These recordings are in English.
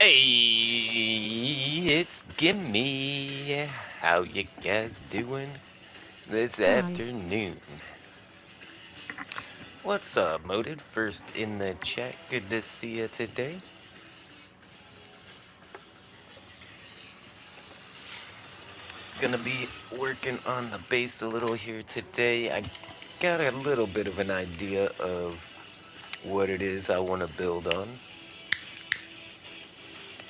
Hey, it's Gimme. How you guys doing this Hi. afternoon? What's up, Motive? First in the chat. Good to see you today. Gonna be working on the bass a little here today. I got a little bit of an idea of what it is I want to build on.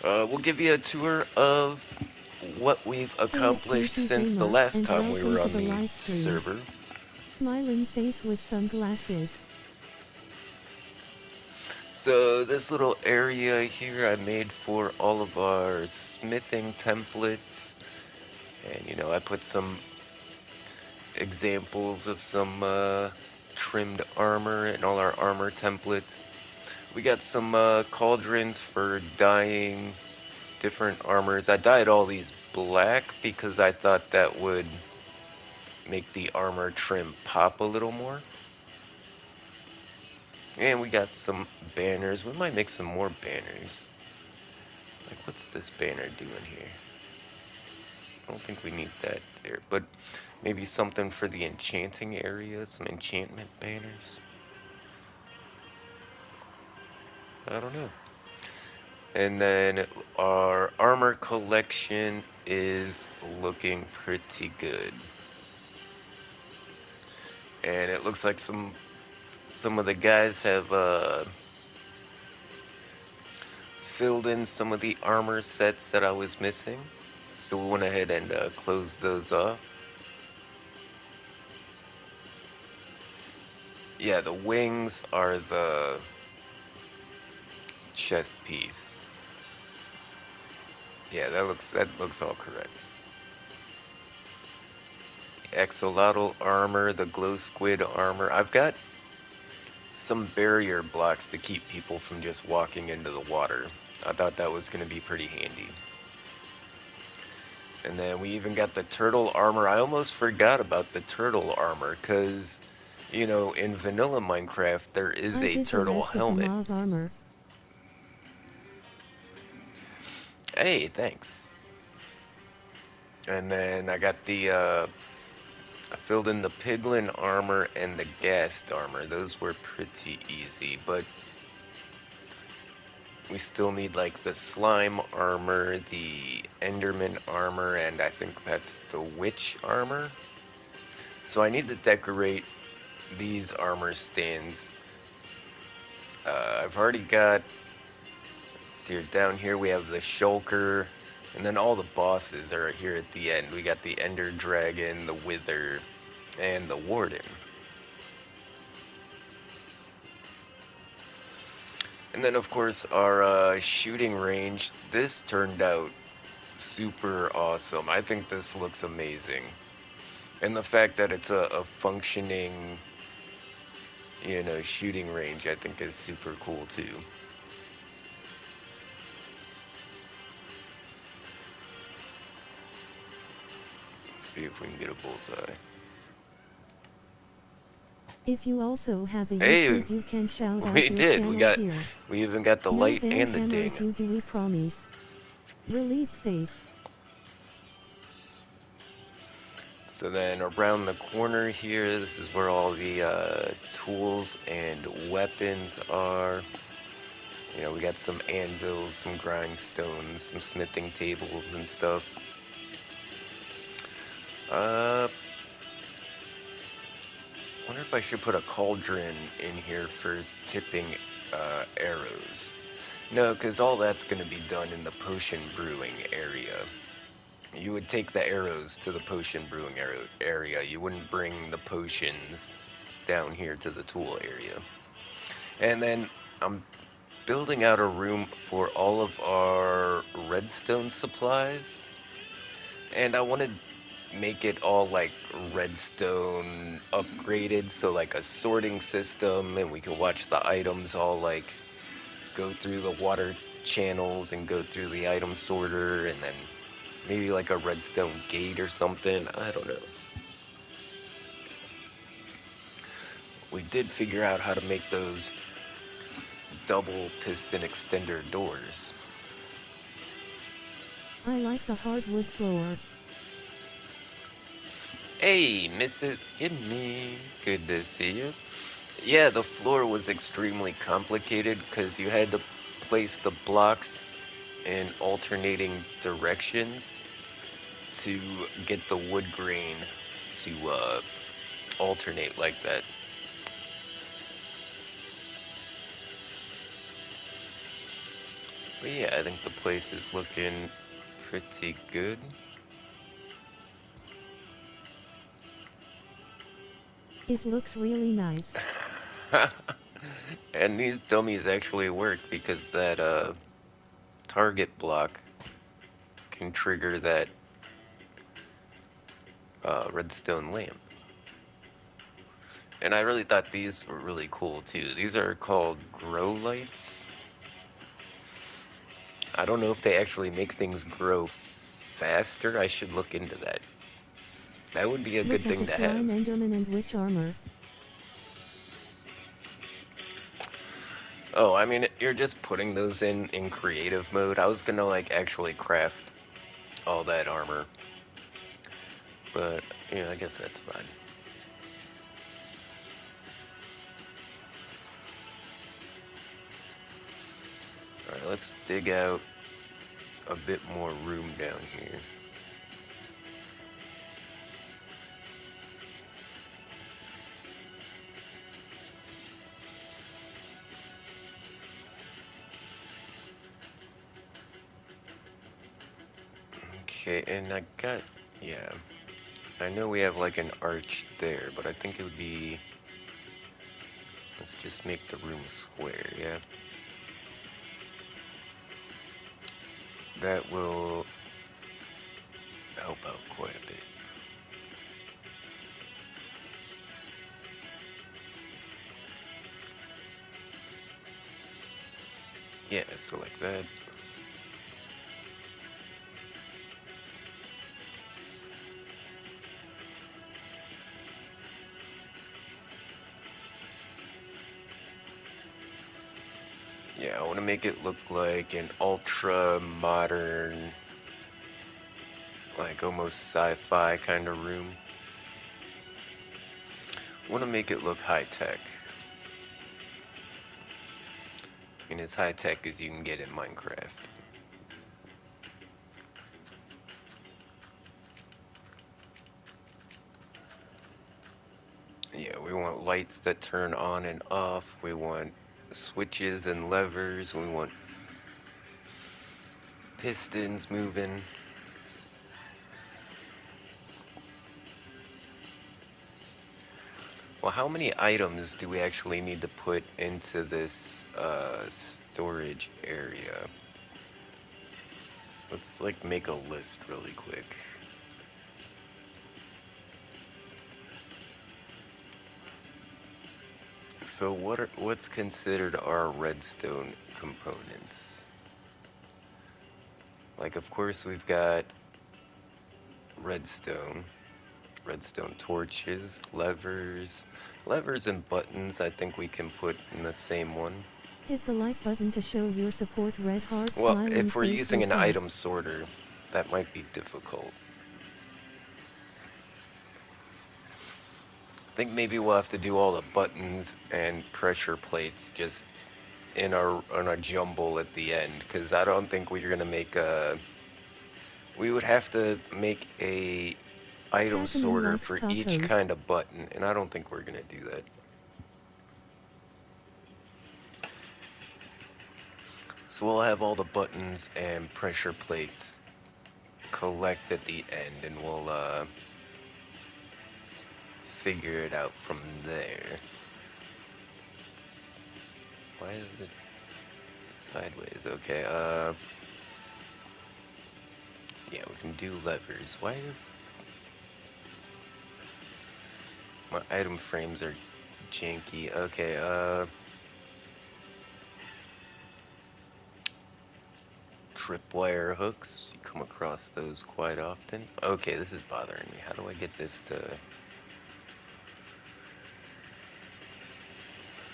We'll give you a tour of what we've Hey, it's accomplished Goofy since the Gamer, last and time we welcome were to on the the live stream. server. Smiling face with sunglasses. So this little area here I made for all of our smithing templates, and I put some examples of some trimmed armor and all our armor templates. We got some cauldrons for dyeing different armors. I dyed all these black because I thought that would make the armor trim pop a little more. And we got some banners. We might make some more banners. Like, what's this banner doing here? I don't think we need that there, but maybe something for the enchanting area, some enchantment banners. I don't know. And then our armor collection is looking pretty good. And it looks like some of the guys have filled in some of the armor sets that I was missing. So we went ahead and closed those off. Yeah, the wings are the chest piece. Yeah, that looks all correct. Axolotl armor, the glow squid armor. I've got some barrier blocks to keep people from just walking into the water. I thought that was going to be pretty handy. And then we even got the turtle armor. I almost forgot about the turtle armor because, in vanilla Minecraft, there is I a did the turtle rest of the helmet. mob armor. Hey, thanks. And then I filled in the piglin armor and the ghast armor. Those were pretty easy, but we still need like the slime armor, the enderman armor, and I think that's the witch armor. So I need to decorate these armor stands. I've already got, let's see here, down here we have the shulker, and then all the bosses are here at the end. We got the ender dragon, the wither, and the warden. And then, of course, our shooting range. This turned out super awesome. I think this looks amazing. And the fact that it's a functioning, shooting range, I think is super cool too. Let's see if we can get a bullseye. If you also have a Hey, YouTube, you can shout we out your did. channel here. We even got the No light ban and the hammer ding. if you do, we promise. Relieved face. So then around the corner here, this is where all the tools and weapons are. We got some anvils, some grindstones, some smithing tables and stuff. Uh, wonder if I should put a cauldron in here for tipping arrows. No, because all that's going to be done in the potion brewing area. You would take the arrows to the potion brewing area. You wouldn't bring the potions down here to the tool area. And then I'm building out a room for all of our redstone supplies. And I want to make it all like redstone upgraded, so like a sorting system, and we can watch the items all like go through the water channels and go through the item sorter, and then maybe like a redstone gate or something. I don't know. We did figure out how to make those double piston extender doors. I like the hardwood floor. Hey, Mrs. Gimme. Good to see you. Yeah, the floor was extremely complicated because you had to place the blocks in alternating directions to get the wood grain to alternate like that. But yeah, I think the place is looking pretty good. It looks really nice. And these dummies actually work because that target block can trigger that redstone lamp. And I really thought these were really cool too. These are called grow lights. I don't know if they actually make things grow faster. I should look into that. That would be a good Look at the thing to have. slime enderman and witch armor. Oh, I mean, you're just putting those in creative mode. I was gonna like actually craft all that armor, but yeah, I guess that's fine. All right, let's dig out a bit more room down here. Okay, and yeah, I know we have like an arch there, but I think it would be, let's just make the room square, yeah? That will help out quite a bit. Yeah, so like that. Yeah, I want to make it look like an ultra modern, like almost sci-fi kind of room. I want to make it look high tech. And as high tech as you can get in Minecraft. Yeah, we want lights that turn on and off. We want switches and levers. We want pistons moving. Well, how many items do we actually need to put into this storage area? Let's like make a list really quick. So what's considered our redstone components? Like of course we've got redstone, redstone torches, levers. Levers and buttons I think we can put in the same one. Hit the like button to show your support. Red heart Well, smiling if we're face using with an item hearts. sorter, that might be difficult. I think maybe we'll have to do all the buttons and pressure plates just in our jumble at the end, because I don't think we're gonna make a. We would have to make a item Tapping sorter likes for each tacos. kind of button, and I don't think we're gonna do that. So we'll have all the buttons and pressure plates collect at the end, and we'll figure it out from there. Why is it sideways? Okay, yeah, we can do levers. Why is my item frames are janky? Okay, tripwire hooks. You come across those quite often. Okay, this is bothering me. How do I get this to...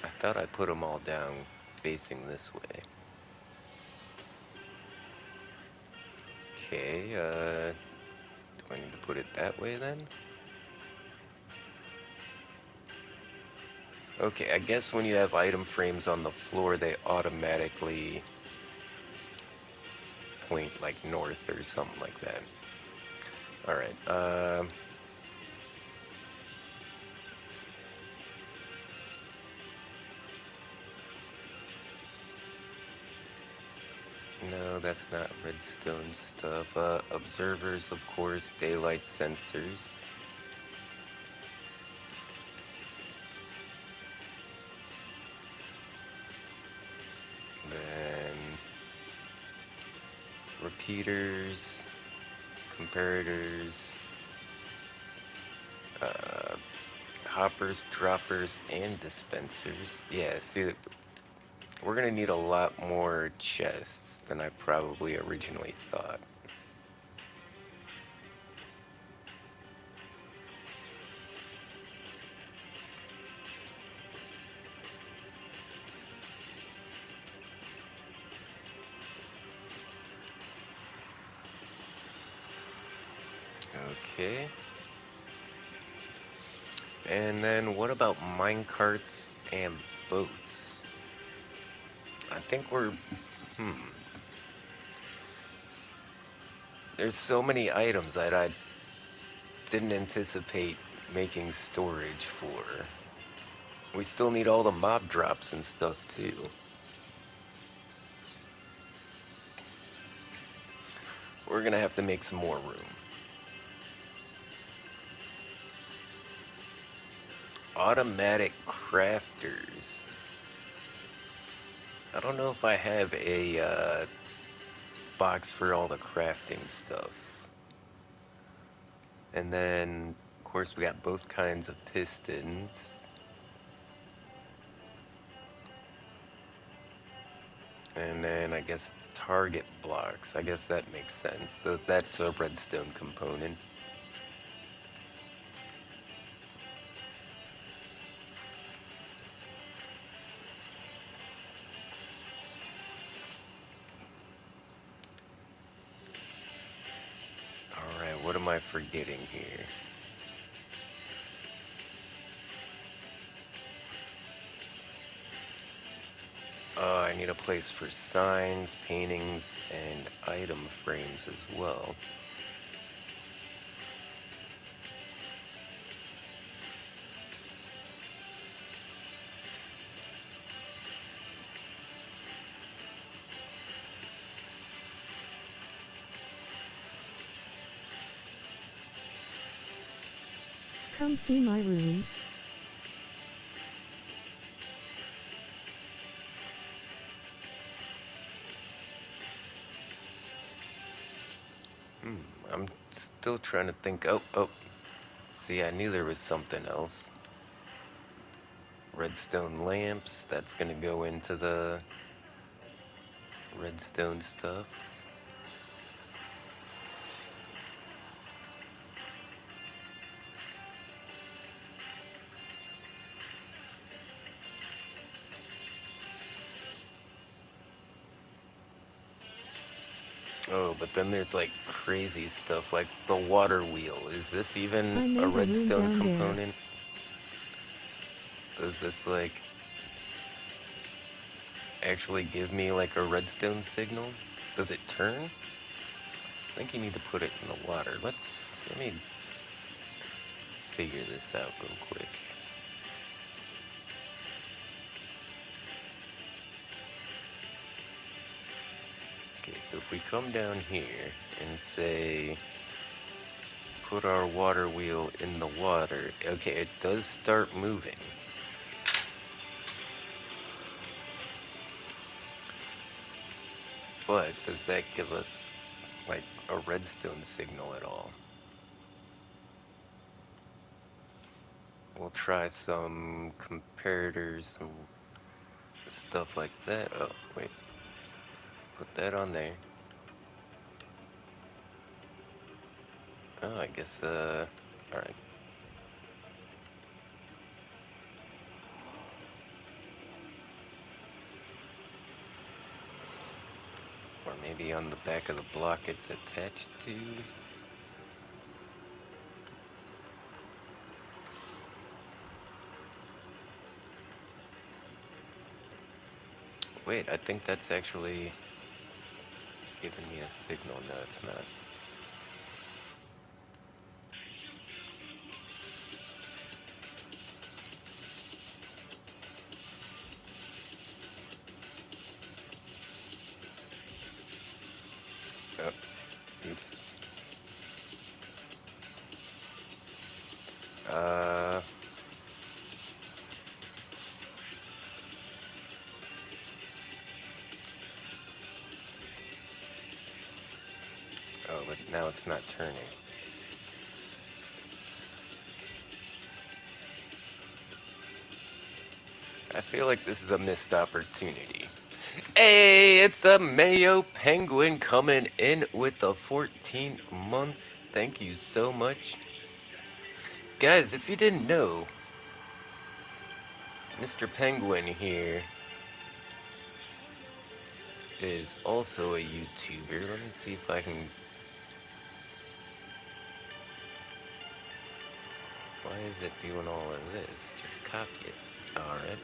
I thought I put them all down facing this way. Okay, do I need to put it that way then? Okay, I guess when you have item frames on the floor, they automatically point like north or something like that. Alright, no, that's not redstone stuff. Observers, of course, daylight sensors. Then repeaters, comparators, uh, hoppers, droppers, and dispensers. Yeah, see, we're gonna need a lot more chests than I probably originally thought. Okay. And then what about minecarts and boats? I think hmm. There's so many items that I didn't anticipate making storage for. We still need all the mob drops and stuff too. We're gonna have to make some more room. Automatic crafters. I don't know if I have a box for all the crafting stuff. And then, of course, we got both kinds of pistons. And then I guess target blocks. I guess that makes sense. That's a redstone component. Alright, what am I forgetting here? I need a place for signs, paintings, and item frames as well. Come see my room. I'm still trying to think. Oh. See, I knew there was something else. Redstone lamps. That's gonna go into the redstone stuff. Oh, but then there's like crazy stuff like the water wheel. Is this even I a made a room redstone down there. component? Does this like actually give me like a redstone signal? Does it turn? I think you need to put it in the water. Let me figure this out real quick. Okay, so if we come down here and say put our water wheel in the water, okay, it does start moving. But does that give us like a redstone signal at all? We'll try some comparators, some stuff like that. Oh, wait. Put that on there. Oh, I guess, alright. Or Maybe on the back of the block it's attached to. Wait, I think that's actually giving me a signal. No, it's not. Oh, oops. Uh, oh, but now it's not turning. I feel like this is a missed opportunity. Hey, it's a Mayo Penguin coming in with the 14 months. Thank you so much. Guys, if you didn't know, Mr. Penguin here is also a YouTuber. Let me see if I can... Why is it doing all of this? Just copy it. Alright.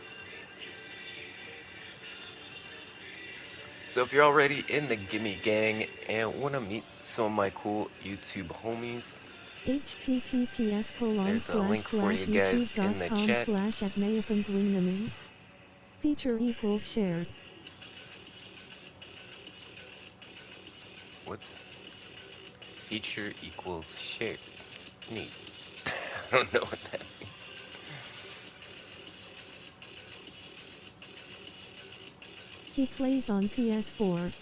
So if you're already in the Gimme Gang and want to meet some of my cool YouTube homies, https colon there's a slash link for slash you guys in the youtube.com chat. slash at mayapenguinmenu. Feature equals shared. What's feature equals shared? Neat. I don't know what that means. He plays on PS4.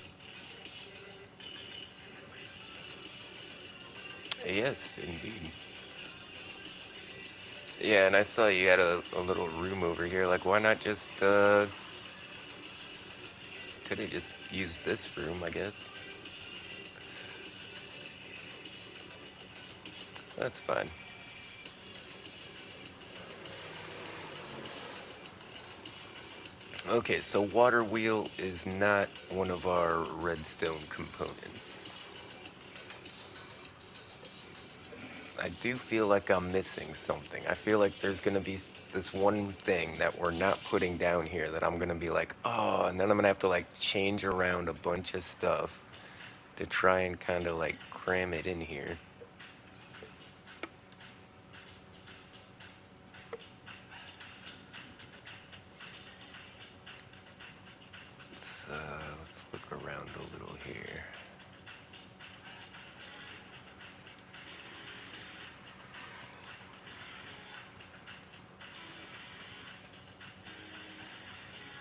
Yes, indeed. Yeah, and I saw you had a little room over here. Like, why not just, could have just used this room, I guess. That's fine. Okay, so water wheel is not one of our redstone components. I do feel like I'm missing something. I feel like there's gonna be this one thing that we're not putting down here that I'm gonna be like, oh, and then I'm gonna have to like change around a bunch of stuff to try and kind of like cram it in here. Let's look around a little here.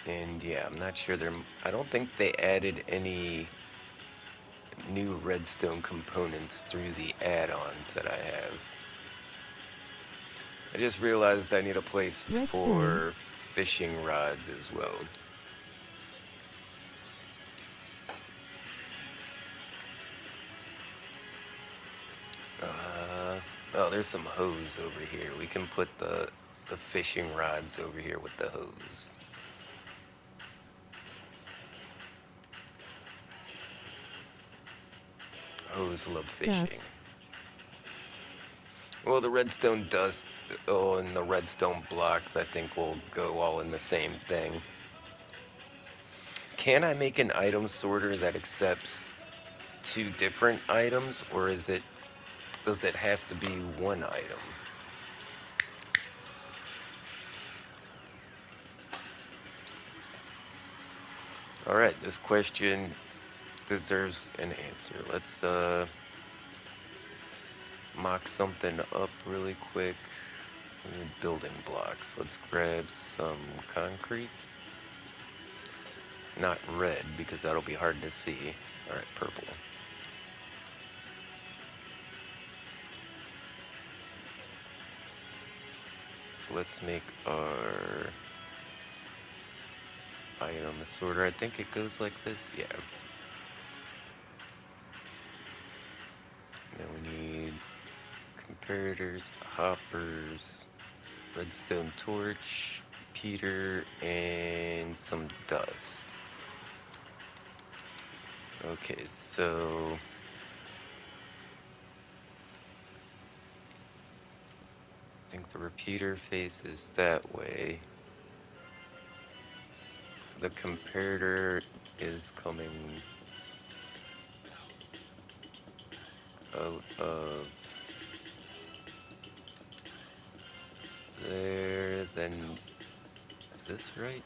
And yeah, I'm not sure I don't think they added any new redstone components through the add-ons that I have. I just realized I need a place Redstone. for fishing rods as well. Oh, there's some hose over here. We can put the fishing rods over here with the hose. Hose love fishing. Dust. Well, the redstone dust, oh, and the redstone blocks, I think will go all in the same thing. Can I make an item sorter that accepts two different items, or does it have to be one item? All right, this question deserves an answer. Let's mock something up really quick. We need building blocks. Let's grab some concrete. Not red, because that'll be hard to see. All right, purple. So let's make our item sorter. I think it goes like this. Yeah. Then we need comparators, hoppers, redstone torch, Peter, and some dust. Okay, so I think the repeater faces that way. The comparator is coming out of there, then is this right?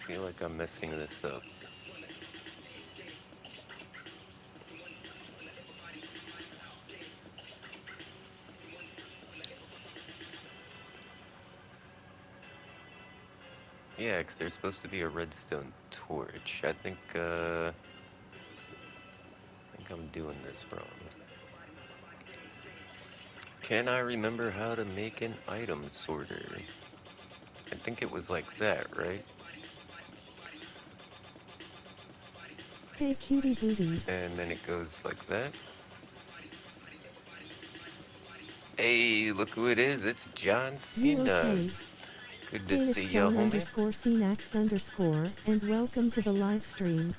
I feel like I'm messing this up. Yeah, because there's supposed to be a redstone torch. I think I'm doing this wrong. Can I remember how to make an item sorter? I think it was like that, right? Hey cutie booty. And then it goes like that. Hey, look who it is. It's John You Cena. okay? Good to Hey, see it's ya, John homie. underscore Cnaxt underscore, and welcome to the live stream.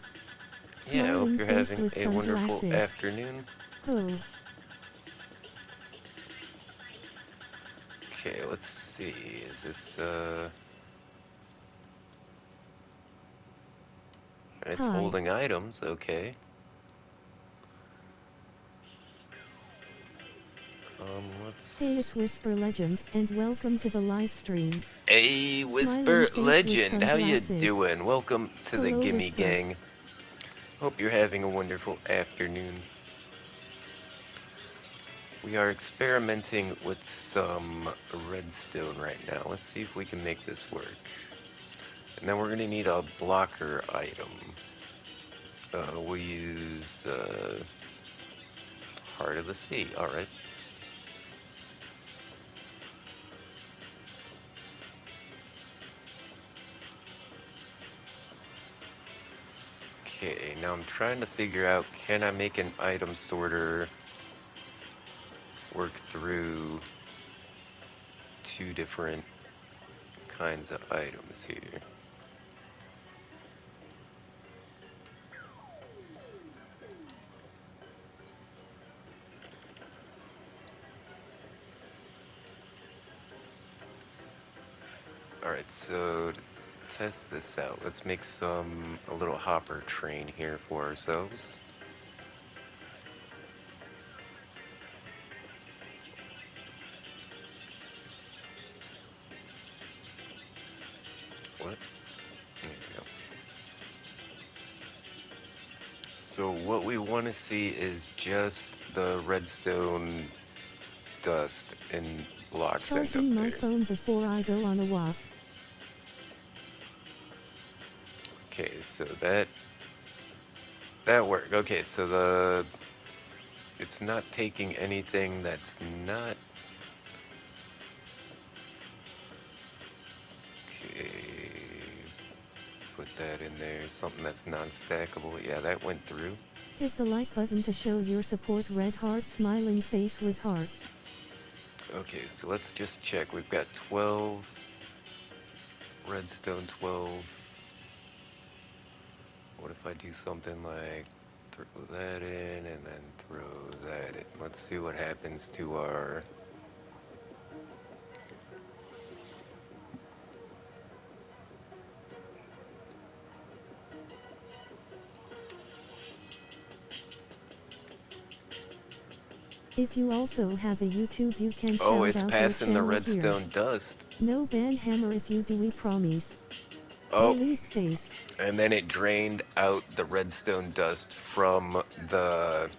Yeah, I hope Smiling you're face having with a wonderful sunglasses. afternoon. Oh, Okay, let's see. Is this, it's hi. holding items, okay. Hey, Let's... it's Whisper Legend, and welcome to the live stream. Hey, Smiling Whisper face with Legend, how you sunglasses. doing? Welcome to the Hello, Gimme Whisper. Gang. Hope you're having a wonderful afternoon. We are experimenting with some redstone right now. Let's see if we can make this work. And then we're gonna need a blocker item. We'll use Heart of the Sea. All right. Okay. Now I'm trying to figure out, can I make an item sorter work through two different kinds of items here? All right. So to test this out, let's make a little hopper train here for ourselves. What? There we go. So what we want to see is just the redstone dust and blocks end up Charging my there. phone before I go on a walk. Okay, so that worked. Okay, so it's not taking anything that's not. Okay, put that in there. Something that's non-stackable. Yeah, that went through. Hit the like button to show your support. Red heart smiling face with hearts. Okay, so let's just check. We've got 12 redstone, 12. What if I do something like throw that in and then throw that in? Let's see what happens to our... If you also have a YouTube, you can Oh, shout it's out your passing the channel here. redstone dust. No ban hammer if you do, we promise. Oh, Relieved face. and then it drained out the redstone dust from the...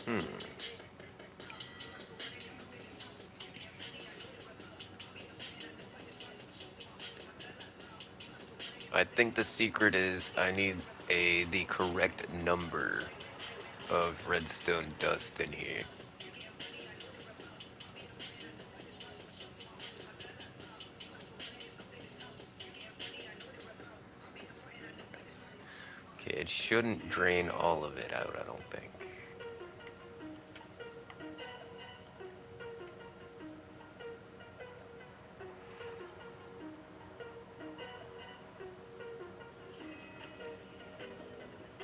Hmm. I think the secret is I need the correct number of redstone dust in here. Okay, it shouldn't drain all of it out, I don't think.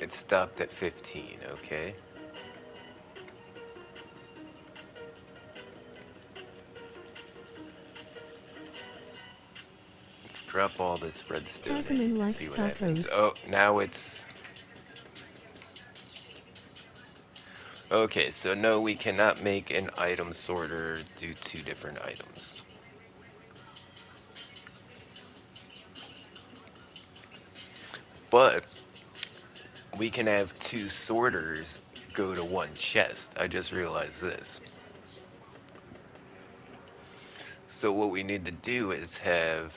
It stopped at 15, okay. Let's drop all this redstone in, Takeman see likes what happens. tacos. Oh, now it's... Okay, so no, we cannot make an item sorter do two different items. But we can have two sorters go to one chest. I just realized this. So what we need to do is have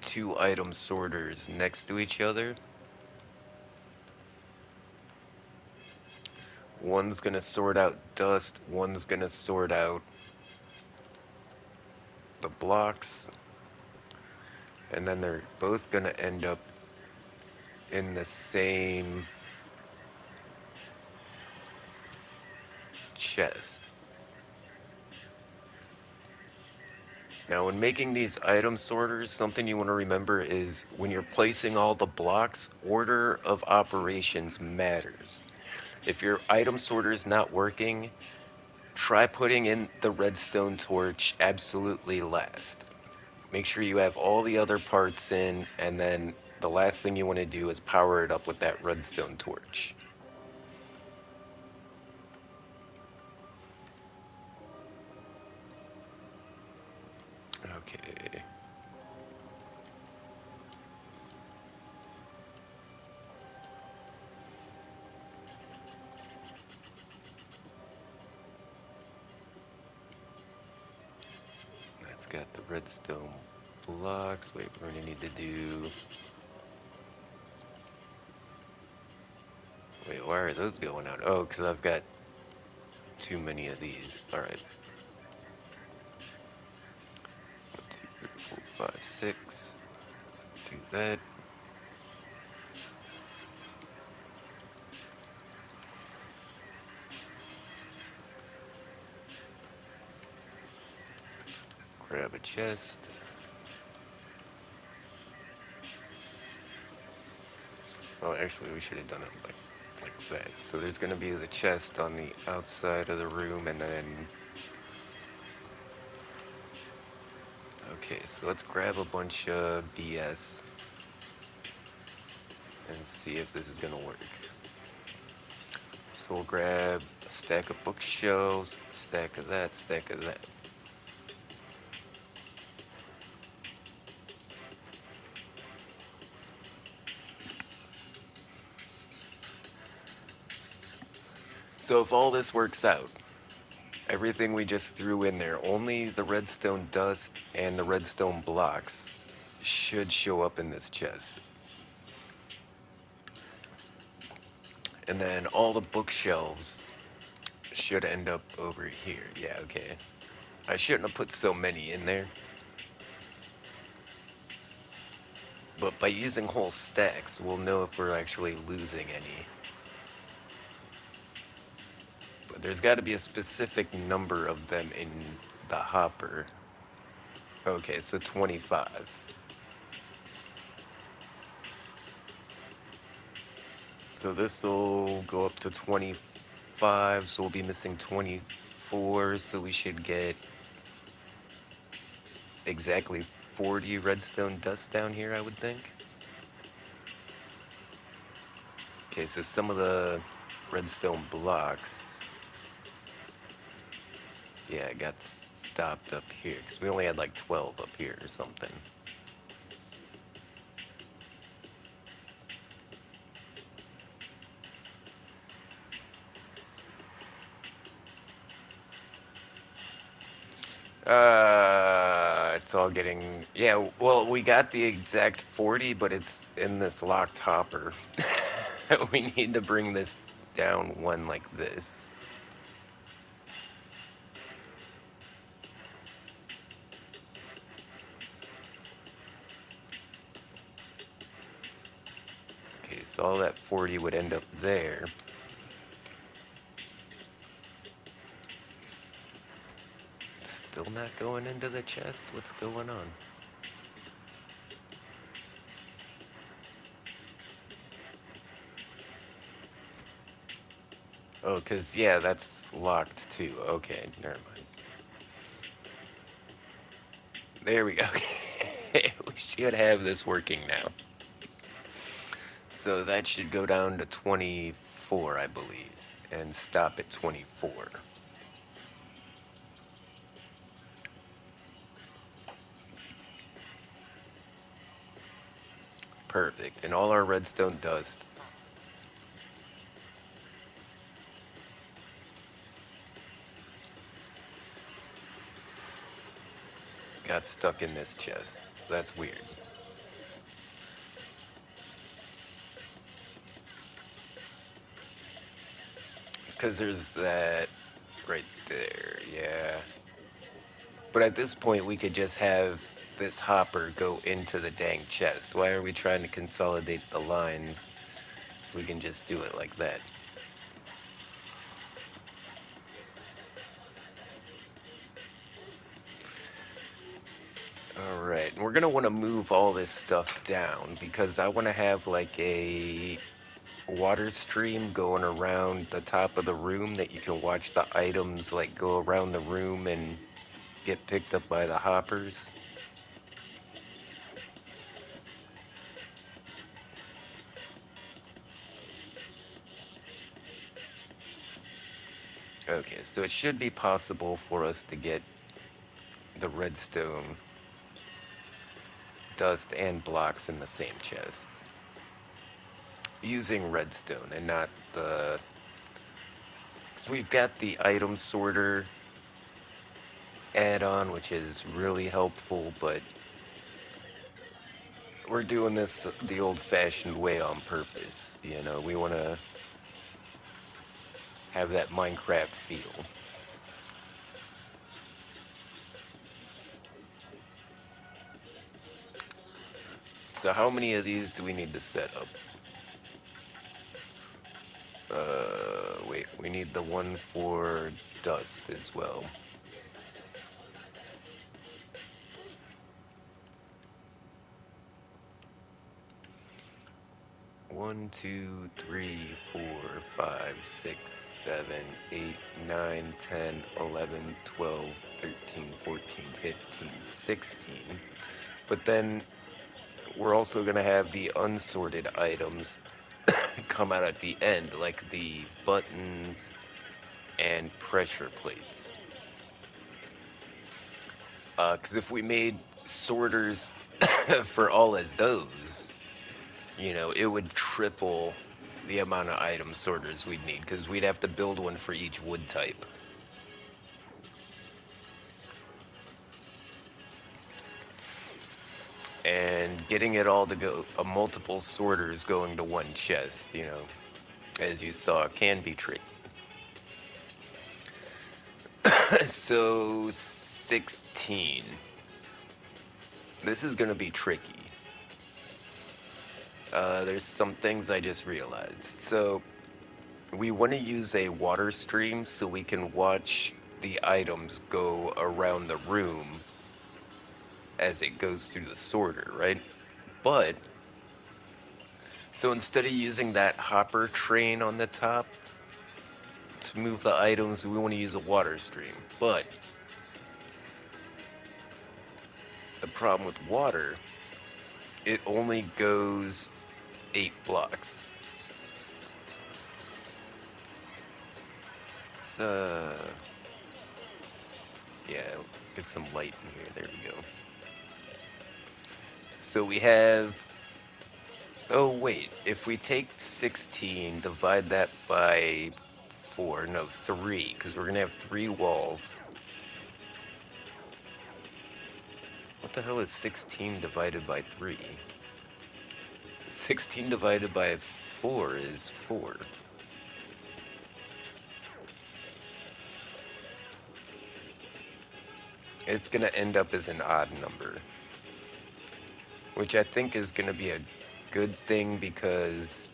two item sorters next to each other. One's gonna sort out dust, one's gonna sort out the blocks, and then they're both gonna end up in the same chest. Now, when making these item sorters, something you want to remember is when you're placing all the blocks, order of operations matters. If your item sorter is not working, try putting in the redstone torch absolutely last. Make sure you have all the other parts in, and then the last thing you want to do is power it up with that redstone torch. Okay. That's got the redstone blocks. Wait, we're going to need to do... Wait, why are those going out? Oh, because I've got too many of these. Alright. 1, 2, 3, 4, 5, 6. Do that. Grab a chest. Oh, actually, we should have done it like that. So there's going to be the chest on the outside of the room, and then... Okay, so let's grab a bunch of BS and see if this is going to work. So we'll grab a stack of bookshelves, stack of that, stack of that. So if all this works out, everything we just threw in there, only the redstone dust and the redstone blocks should show up in this chest. And then all the bookshelves should end up over here. Yeah, okay. I shouldn't have put so many in there. But by using whole stacks, we'll know if we're actually losing any. But there's got to be a specific number of them in the hopper. Okay, so 25. So this will go up to 25, so we'll be missing 24, so we should get exactly 40 redstone dust down here, I would think. Okay, so some of the redstone blocks, yeah, it got stopped up here, because we only had like 12 up here or something. It's all getting, yeah, well, we got the exact 40, but it's in this locked hopper. We need to bring this down one like this. Okay, so all that 40 would end up there. Still not going into the chest? What's going on? Oh, because, yeah, that's locked too. Okay, never mind. There we go. We should have this working now. So that should go down to 24, I believe, and stop at 24. Perfect. And all our redstone dust got stuck in this chest. That's weird. Because there's that right there, yeah. But at this point, we could just have this hopper go into the dang chest. Why are we trying to consolidate the lines if we can just do it like that? Alright, and we're gonna want to move all this stuff down because I want to have like a water stream going around the top of the room that you can watch the items like go around the room and get picked up by the hoppers. Okay, so it should be possible for us to get the redstone, dust, and blocks in the same chest using redstone and not the... So we've got the item sorter add-on, which is really helpful, but we're doing this the old-fashioned way on purpose. You know, we want to have that Minecraft feel. So how many of these do we need to set up? Wait, we need the one for dust as well. One, two, three, 4, 5, 6, 7, 8, 9, 10, 11, 12, 13, 14, 15, 16. But then we're also going to have the unsorted items come out at the end, like the buttons and pressure plates. Because if we made sorters for all of those, you know, it would triple the amount of item sorters we'd need, because we'd have to build one for each wood type. And getting it all to go, multiple sorters going to one chest, you know, as you saw, can be tricky. So, 16. This is going to be tricky. There's some things I just realized. So, we want to use a water stream so we can watch the items go around the room as it goes through the sorter, right? But, so instead of using that hopper train on the top to move the items, we want to use a water stream. But, the problem with water, it only goes 8 blocks. It's, yeah, get some light in here. There we go. So we have... Oh, wait. If we take 16, divide that by 4, no, 3, because we're going to have 3 walls. What the hell is 16 divided by 3? 16 divided by 4 is 4. It's going to end up as an odd number, which I think is going to be a good thing because,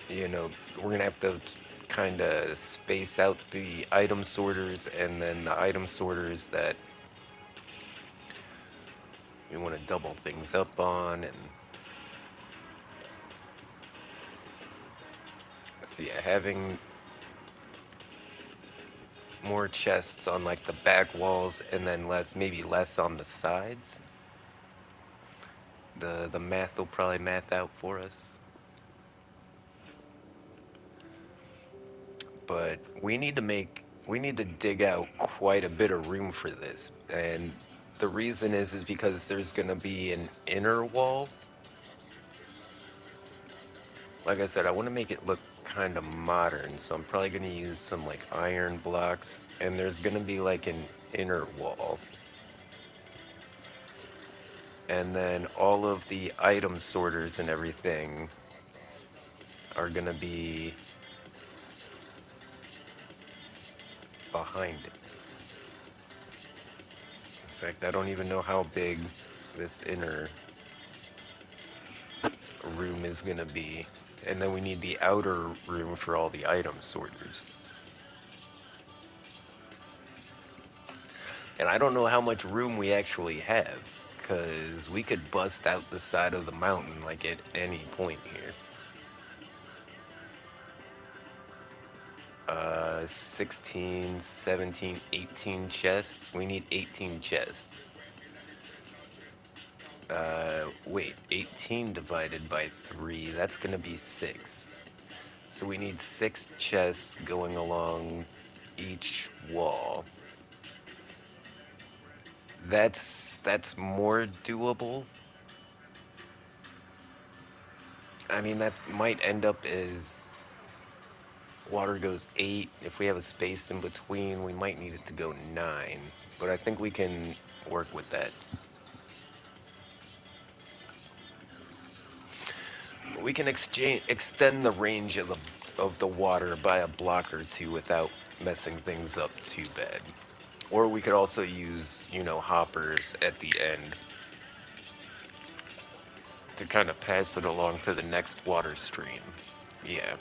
you know, we're going to have to kind of space out the item sorters and then the item sorters that we want to double things up on. And So yeah, having more chests on like the back walls and then less, maybe less on the sides. The math will probably math out for us. But we need to dig out quite a bit of room for this. And the reason is because there's gonna be an inner wall. Like I said, I want to make it look kind of modern, so I'm probably gonna use some like iron blocks, and there's gonna be like an inner wall. And then all of the item sorters and everything are gonna be behind it. In fact, I don't even know how big this inner room is gonna be. And then we need the outer room for all the item sorters. And I don't know how much room we actually have, because we could bust out the side of the mountain like at any point here. 16, 17, 18 chests. We need 18 chests. Wait, 18 divided by 3, that's gonna be 6. So we need 6 chests going along each wall. That's more doable. I mean, that might end up as water goes 8. If we have a space in between, we might need it to go 9. But I think we can work with that. We can extend the range of the water by a block or two without messing things up too bad. Or we could also use, hoppers at the end to kind of pass it along to the next water stream. Yeah.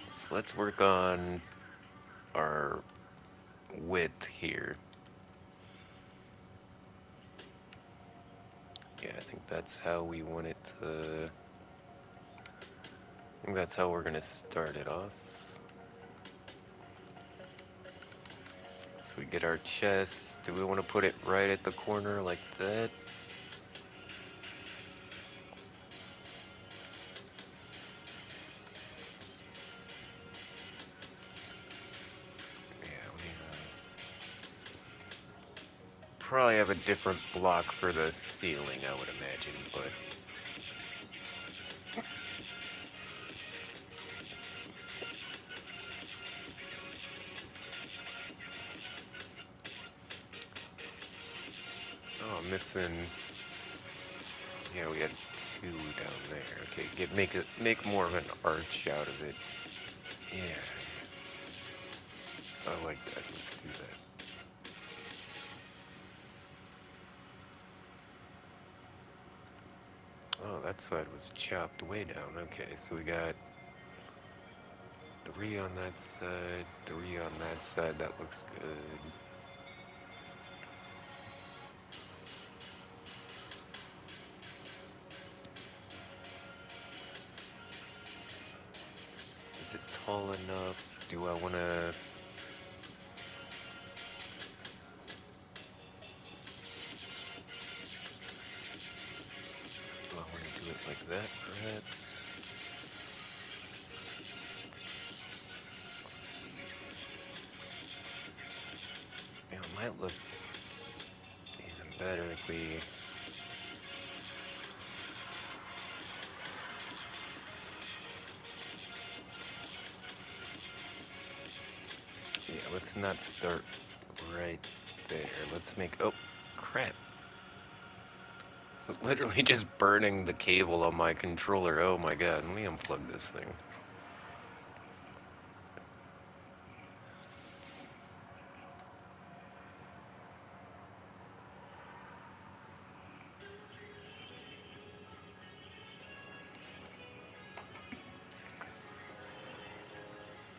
So let's work on our width here. Yeah, I think that's how we want it to... I think that's how we're going to start it off. So we get our chest. Do we want to put it right at the corner like that? Yeah, we probably have a different block for the ceiling, I would imagine, but... Oh, I'm missing... Yeah, we had 2 down there. Okay, make more of an arch out of it. Yeah, I like that. Let's do that. Oh, that side was chopped way down. Okay, so we got 3 on that side, 3 on that side. That looks good. Is it tall enough? Do I want to... Do I want to do it like that, perhaps? Yeah, it might look even better if we... Yeah, let's not start right there. Let's make... Oh, crap. So literally just burning the cable on my controller. Oh my god, let me unplug this thing.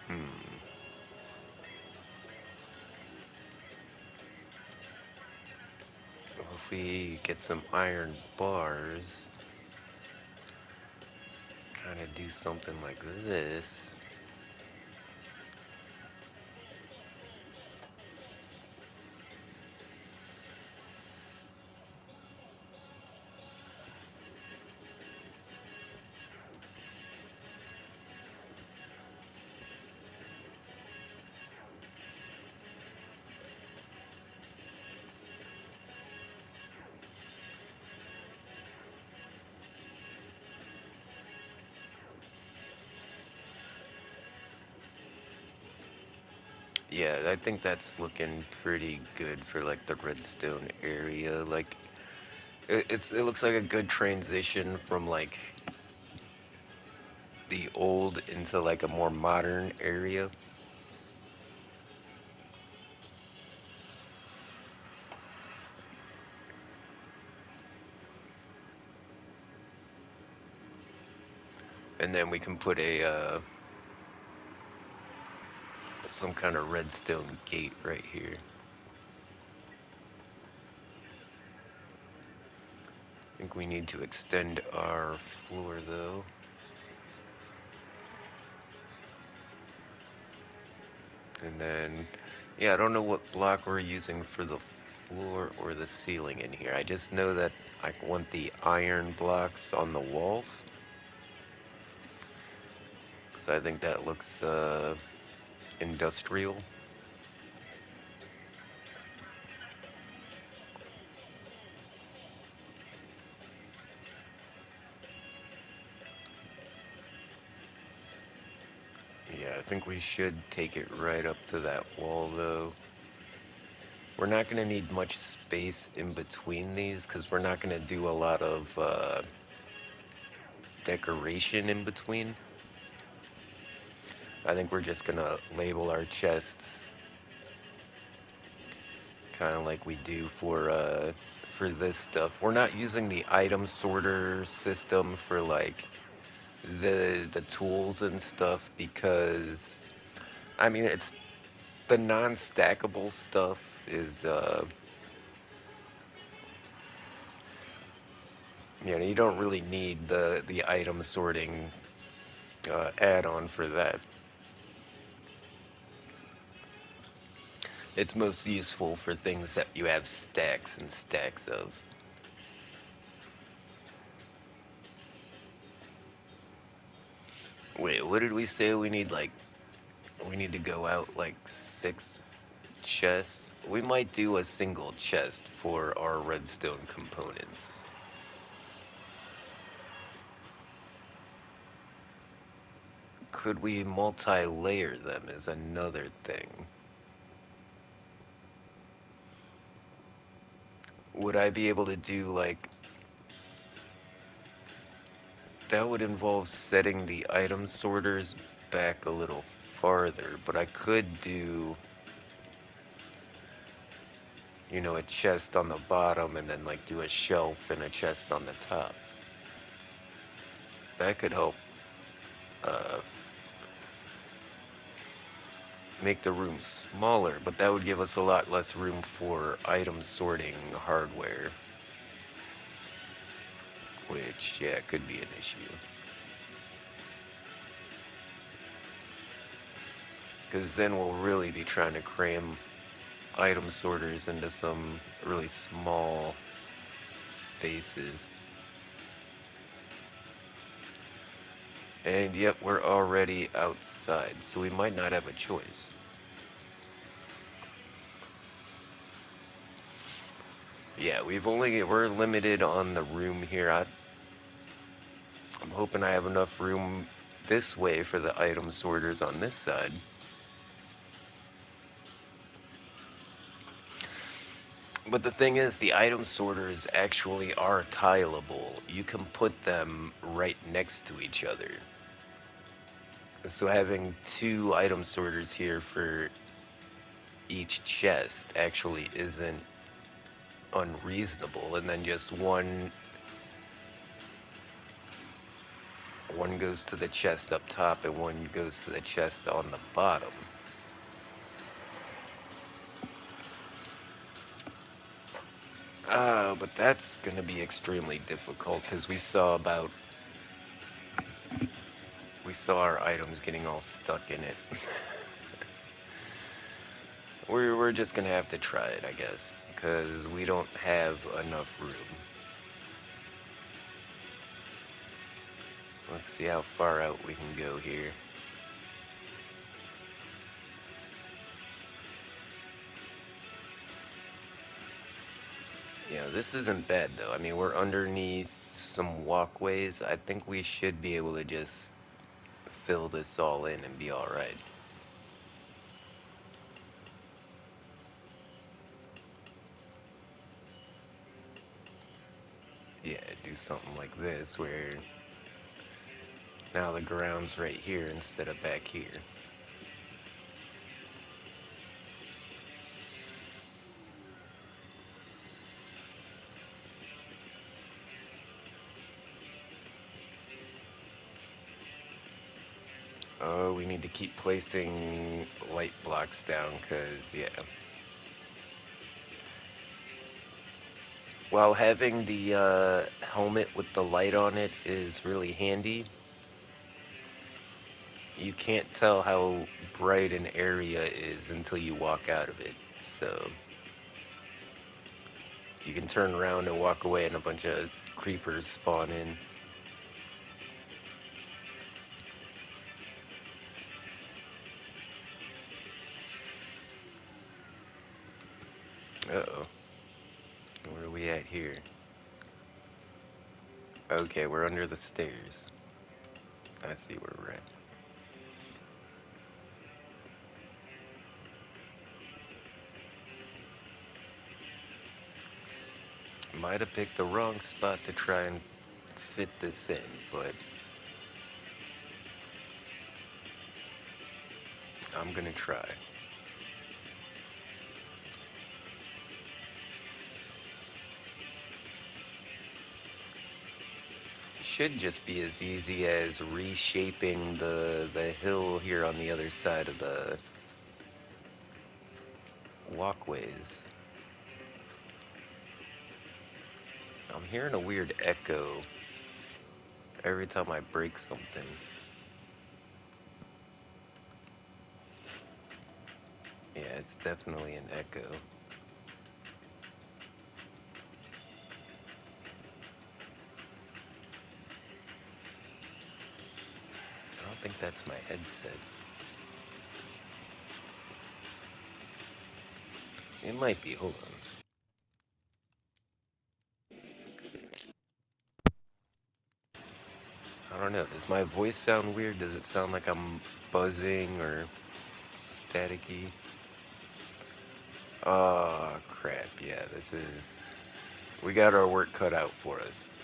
Hmm. Well, if we get some iron bars... do something like this. Yeah, I think that's looking pretty good for like the redstone area. Like it looks like a good transition from like the old into like a more modern area. And then we can put a some kind of redstone gate right here. I think we need to extend our floor though. And then, yeah, I don't know what block we're using for the floor or the ceiling in here. I just know that I want the iron blocks on the walls. So I think that looks industrial. Yeah, I think we should take it right up to that wall though. We're not going to need much space in between these because we're not going to do a lot of decoration in between. I think we're just going to label our chests kind of like we do for this stuff. We're not using the item sorter system for like the tools and stuff because I mean it's the non-stackable stuff is you don't really need the item sorting add-on for that. It's most useful for things that you have stacks and stacks of. Wait, what did we say we need like we need to go out like 6 chests? We might do a single chest for our redstone components. Could we multi-layer them is another thing. Would I be able to do like that would involve setting the item sorters back a little farther, but I could do, a chest on the bottom and then like do a shelf and a chest on the top. That could help uh, make the room smaller, but that would give us a lot less room for item sorting hardware, which, yeah, could be an issue. Because then we'll really be trying to cram item sorters into some really small spaces. And yep, we're already outside, so we might not have a choice. Yeah, we're limited on the room here. I'm hoping I have enough room this way for the item sorters on this side. But the thing is, the item sorters actually are tileable. You can put them right next to each other. So having 2 item sorters here for each chest actually isn't unreasonable. And then just one goes to the chest up top and one goes to the chest on the bottom. But that's going to be extremely difficult because we saw about We saw our items getting all stuck in it. We're just gonna have to try it, I guess, because we don't have enough room. Let's see how far out we can go here. Yeah, this isn't bad though. I mean, we're underneath some walkways. I think we should be able to just fill this all in and be alright. Yeah, do something like this where now the ground's right here instead of back here. Oh, we need to keep placing light blocks down because, yeah. While having the helmet with the light on it is really handy, you can't tell how bright an area is until you walk out of it. So you can turn around and walk away and a bunch of creepers spawn in. Uh-oh. Where are we at here? Okay, we're under the stairs. I see where we're at. Might have picked the wrong spot to try and fit this in, but I'm gonna try. Should just be as easy as reshaping the hill here on the other side of the walkways. I'm hearing a weird echo every time I break something. Yeah, it's definitely an echo. I don't think that's my headset. It might be. Hold on. I don't know. Does my voice sound weird? Does it sound like I'm buzzing or staticky? Oh, crap. Yeah, this is... We got our work cut out for us.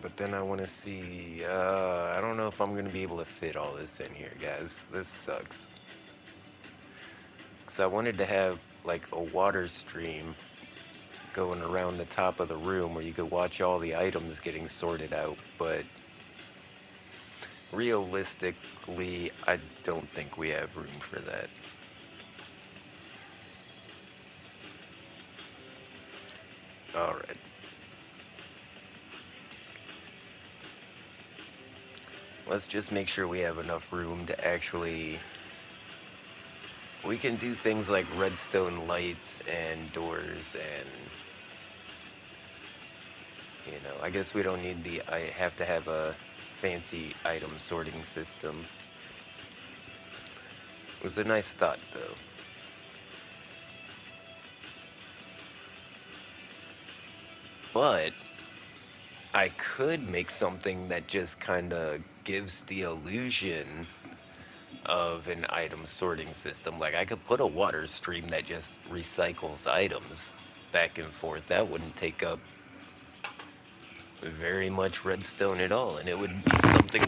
But then I want to see... I don't know if I'm going to be able to fit all this in here, guys. This sucks. Because I wanted to have, like, a water stream going around the top of the room where you could watch all the items getting sorted out, but realistically, I don't think we have room for that. Alright. Let's just make sure we have enough room to actually... We can do things like redstone lights and doors and... You know, I guess we don't need the... I have to have a fancy item sorting system. It was a nice thought, though. But I could make something that just kind of gives the illusion of an item sorting system. Like I could put a water stream that just recycles items back and forth. That wouldn't take up very much redstone at all, and it would be something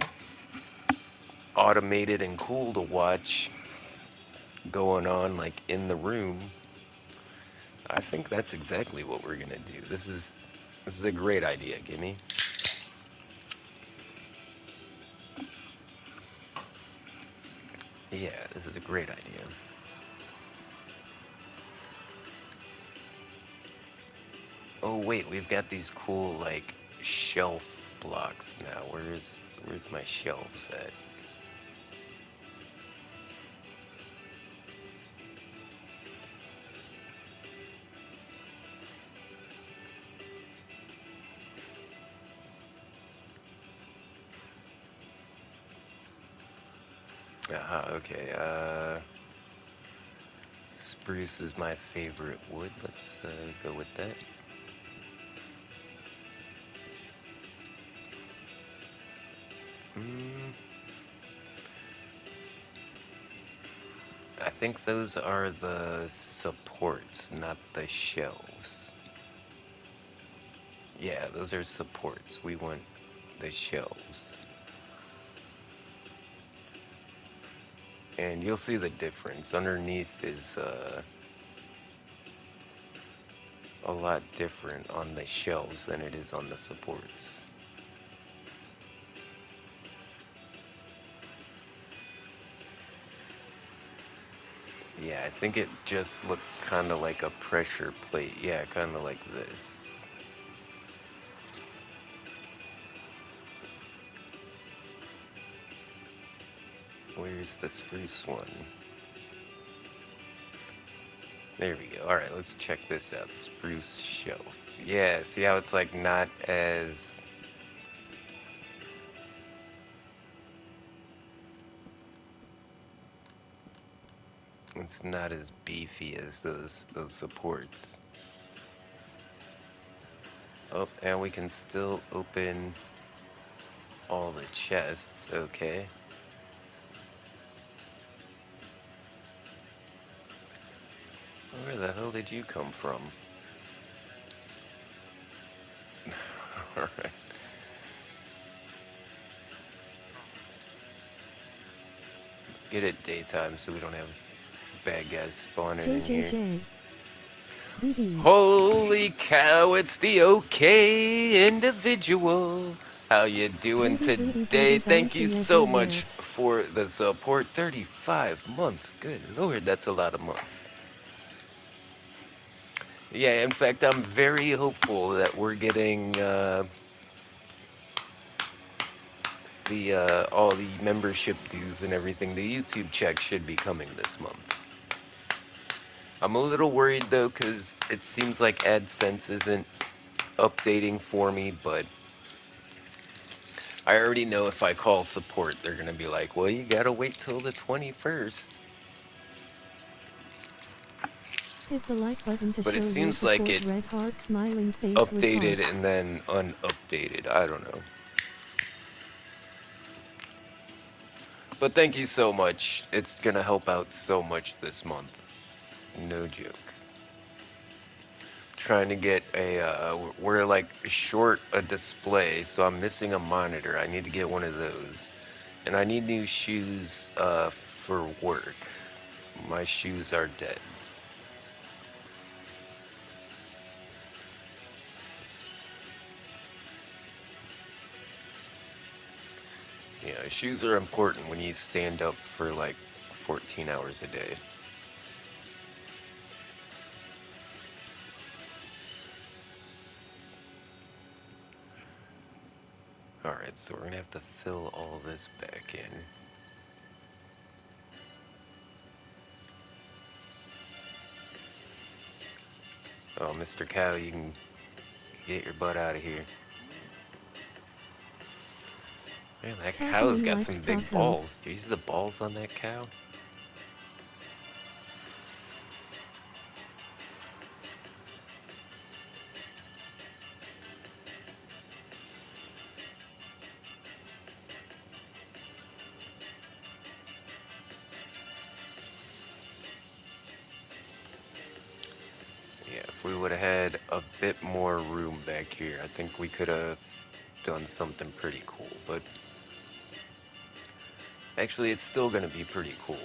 automated and cool to watch going on like in the room. I think that's exactly what we're gonna do. This is a great idea, Gimme. Yeah, this is a great idea. Oh wait, we've got these cool like shelf blocks now. Where's my shelves at? Okay. Spruce is my favorite wood. Let's go with that. Mm, I think those are the supports, not the shelves. Yeah, those are supports. We want the shelves. And you'll see the difference. Underneath is a lot different on the shelves than it is on the supports. Yeah, I think it just looked kind of like a pressure plate. Yeah, kind of like this. Where's the spruce one? There we go. Alright, let's check this out. Spruce shelf. Yeah, see how it's like not as... It's not as beefy as those supports. Oh, and we can still open all the chests. Okay. Where the hell did you come from? Alright. Let's get it daytime so we don't have bad guys spawning in here. JJJ. BB. Holy cow, it's the OK individual. How you doing Booty booty today? booty Thank you bouncing so everywhere. much for the support. 35 months. Good lord, that's a lot of months. Yeah, in fact, I'm very hopeful that we're getting the all the membership dues and everything. The YouTube check should be coming this month. I'm a little worried though, because it seems like AdSense isn't updating for me, but I already know if I call support, they're gonna be like, well, you gotta wait till the 21st. Hit the like button to But it show your seems like support. it Red heart smiling face with updated hearts. and then unupdated. I don't know. But thank you so much. It's gonna help out so much this month. No joke. Trying to get a, we're like short a display, so I'm missing a monitor. I need to get one of those. And I need new shoes, for work. My shoes are dead. Yeah, shoes are important when you stand up for like 14 hours a day. Alright, so we're gonna have to fill all this back in. Oh, Mr. Cow, you can get your butt out of here. Man, that cow's Tacoin got likes some big tacos. balls. Do you see the balls on that cow? Yeah, if we would have had a bit more room back here, I think we could have done something pretty cool, but actually it's still gonna be pretty cool.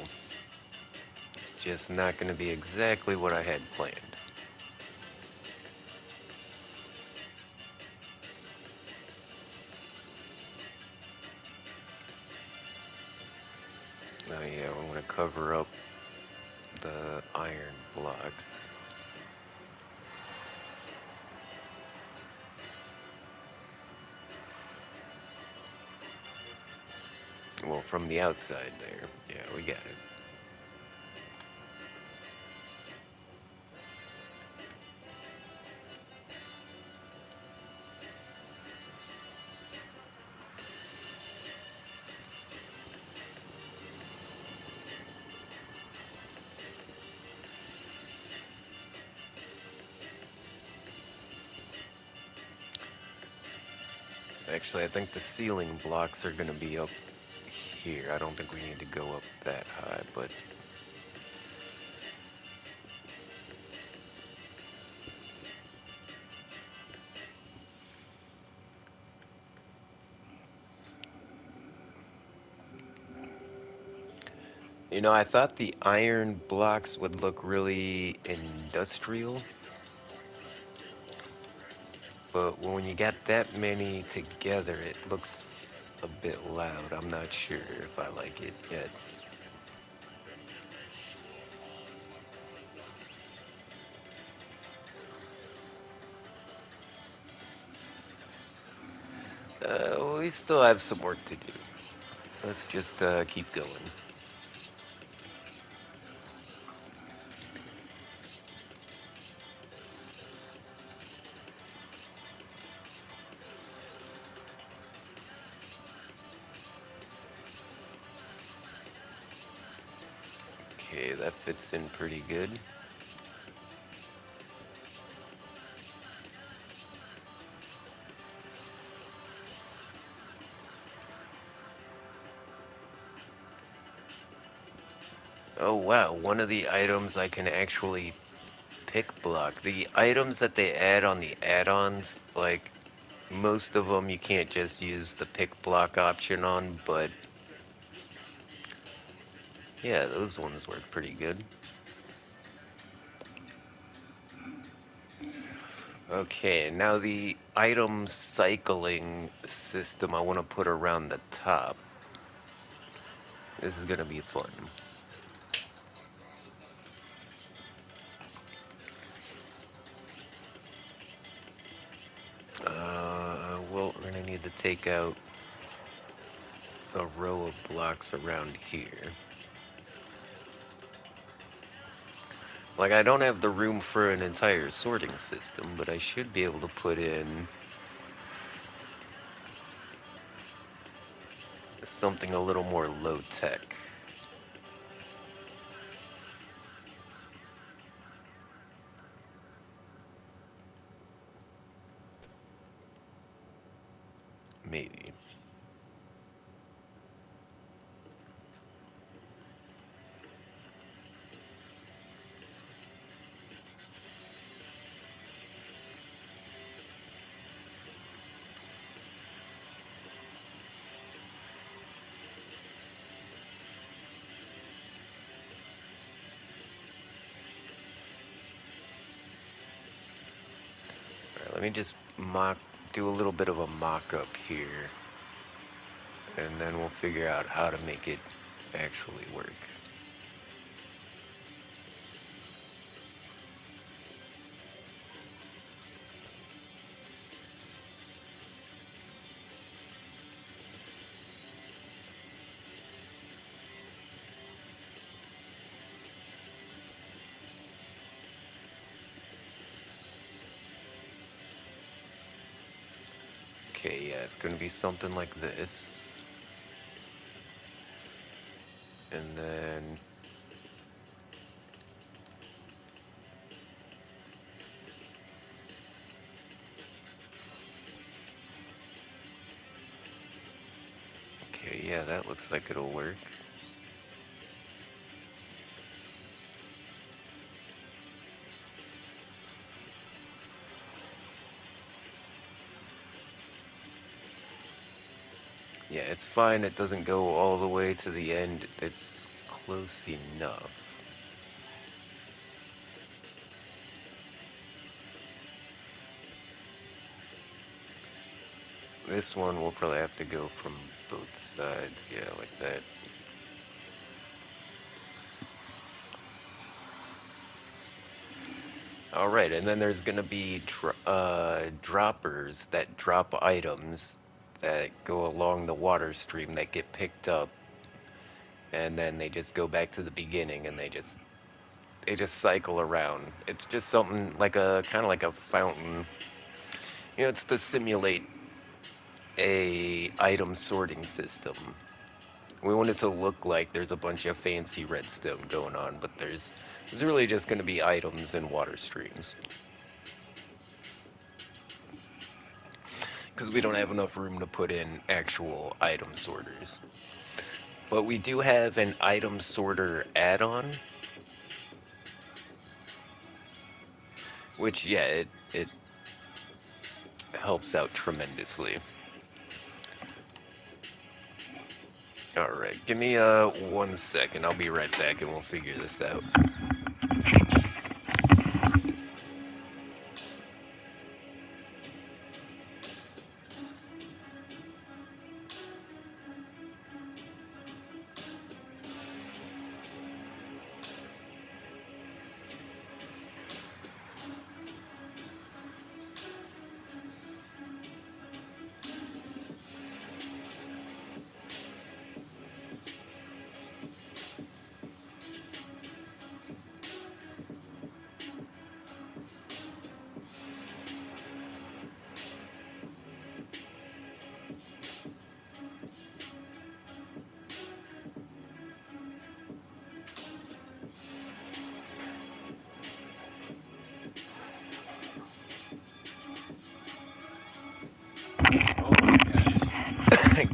It's just not gonna be exactly what I had planned. Oh yeah, we want to cover up the iron blocks. Well, from the outside there. Yeah, we got it. Actually, I think the ceiling blocks are going to be up here. I don't think we need to go up that high, but you know, I thought the iron blocks would look really industrial, but when you got that many together, it looks a bit loud. I'm not sure if I like it yet. We still have some work to do. Let's just keep going. Okay, that fits in pretty good. Oh wow, one of the items I can actually pick block. The items that they add on the add-ons, like most of them you can't just use the pick block option on, but yeah, those ones work pretty good. Okay, now the item cycling system I want to put around the top. This is gonna be fun. Well, we're gonna need to take out a row of blocks around here. Like, I don't have the room for an entire sorting system, but I should be able to put in something a little more low-tech. Maybe. Alright, let me just do a little bit of a mock-up here, and then we'll figure out how to make it actually work. Okay, yeah, it's gonna be something like this. And then... Okay, yeah, that looks like it'll work. It's fine, it doesn't go all the way to the end. It's close enough. This one will probably have to go from both sides, yeah, like that. Alright, and then there's gonna be droppers that drop items that go along the water stream that get picked up, and then they just go back to the beginning and they just cycle around. It's just something like a kind of like a fountain. You know, it's to simulate a item sorting system. We want it to look like there's a bunch of fancy redstone going on, but there's really just going to be items and water streams. Because we don't have enough room to put in actual item sorters. But we do have an item sorter add-on, which, yeah, it helps out tremendously. Alright, give me 1 second. I'll be right back and we'll figure this out.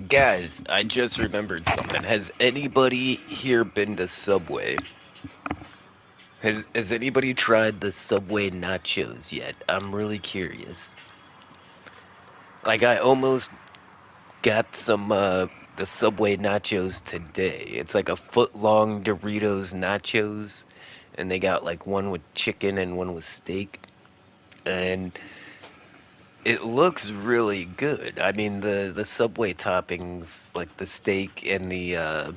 Guys, I just remembered something. Has anybody here been to Subway? Has anybody tried the Subway nachos yet? I'm really curious. Like I almost got some the Subway nachos today. It's like a foot long Doritos nachos, and they got like one with chicken and one with steak. And it looks really good. I mean, the Subway toppings, like the steak and the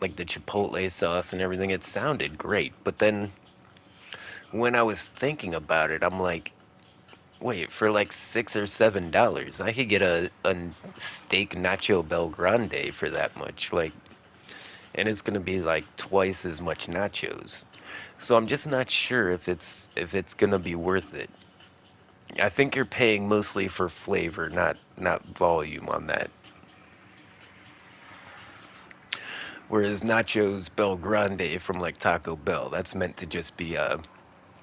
like the chipotle sauce and everything, it sounded great. But then when I was thinking about it, I'm like, wait, for like $6 or $7, I could get a steak nacho Bel Grande for that much. Like, and it's gonna be like twice as much nachos. So I'm just not sure if it's gonna be worth it. I think you're paying mostly for flavor, not volume on that. Whereas nachos Bel Grande from like Taco Bell, that's meant to just be a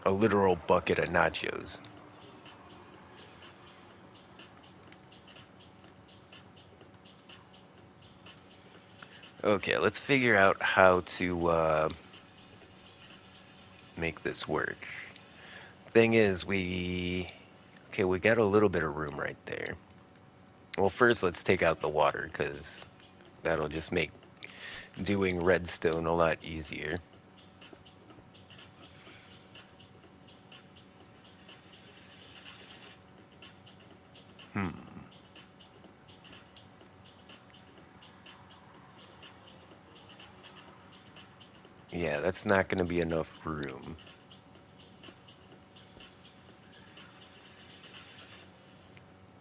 literal bucket of nachos. Okay, let's figure out how to make this work. Thing is, okay, we got a little bit of room right there. Well, first let's take out the water, because that'll just make doing redstone a lot easier. Hmm. Yeah, that's not going to be enough room.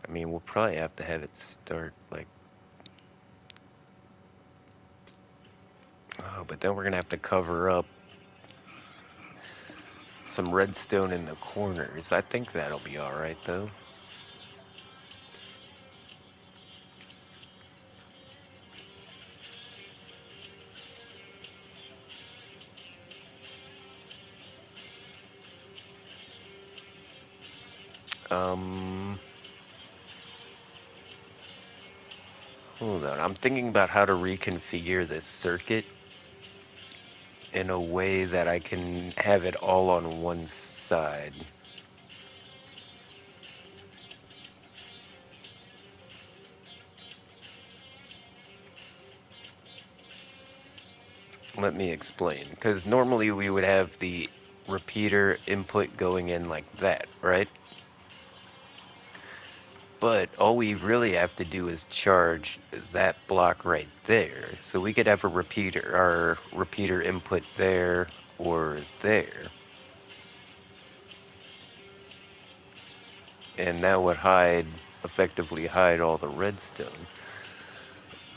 I mean, we'll probably have to have it start like... Oh, but then we're going to have to cover up some redstone in the corners. I think that'll be alright, though. Um... Hold on, I'm thinking about how to reconfigure this circuit in a way that I can have it all on one side. Let me explain. Because normally we would have the repeater input going in like that, right? But all we really have to do is charge that block right there. So we could have our repeater input there or there. And that would effectively hide all the redstone.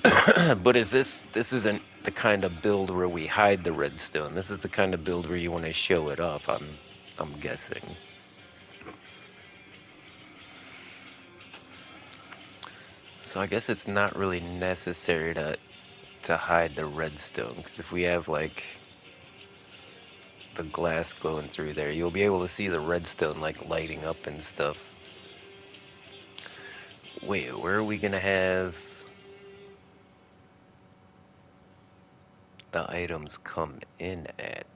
But this isn't the kind of build where we hide the redstone. This is the kind of build where you want to show it off, I'm guessing. So I guess it's not really necessary to hide the redstone, because if we have like the glass glowing through there, you'll be able to see the redstone like lighting up and stuff. Wait, where are we gonna have the items come in at?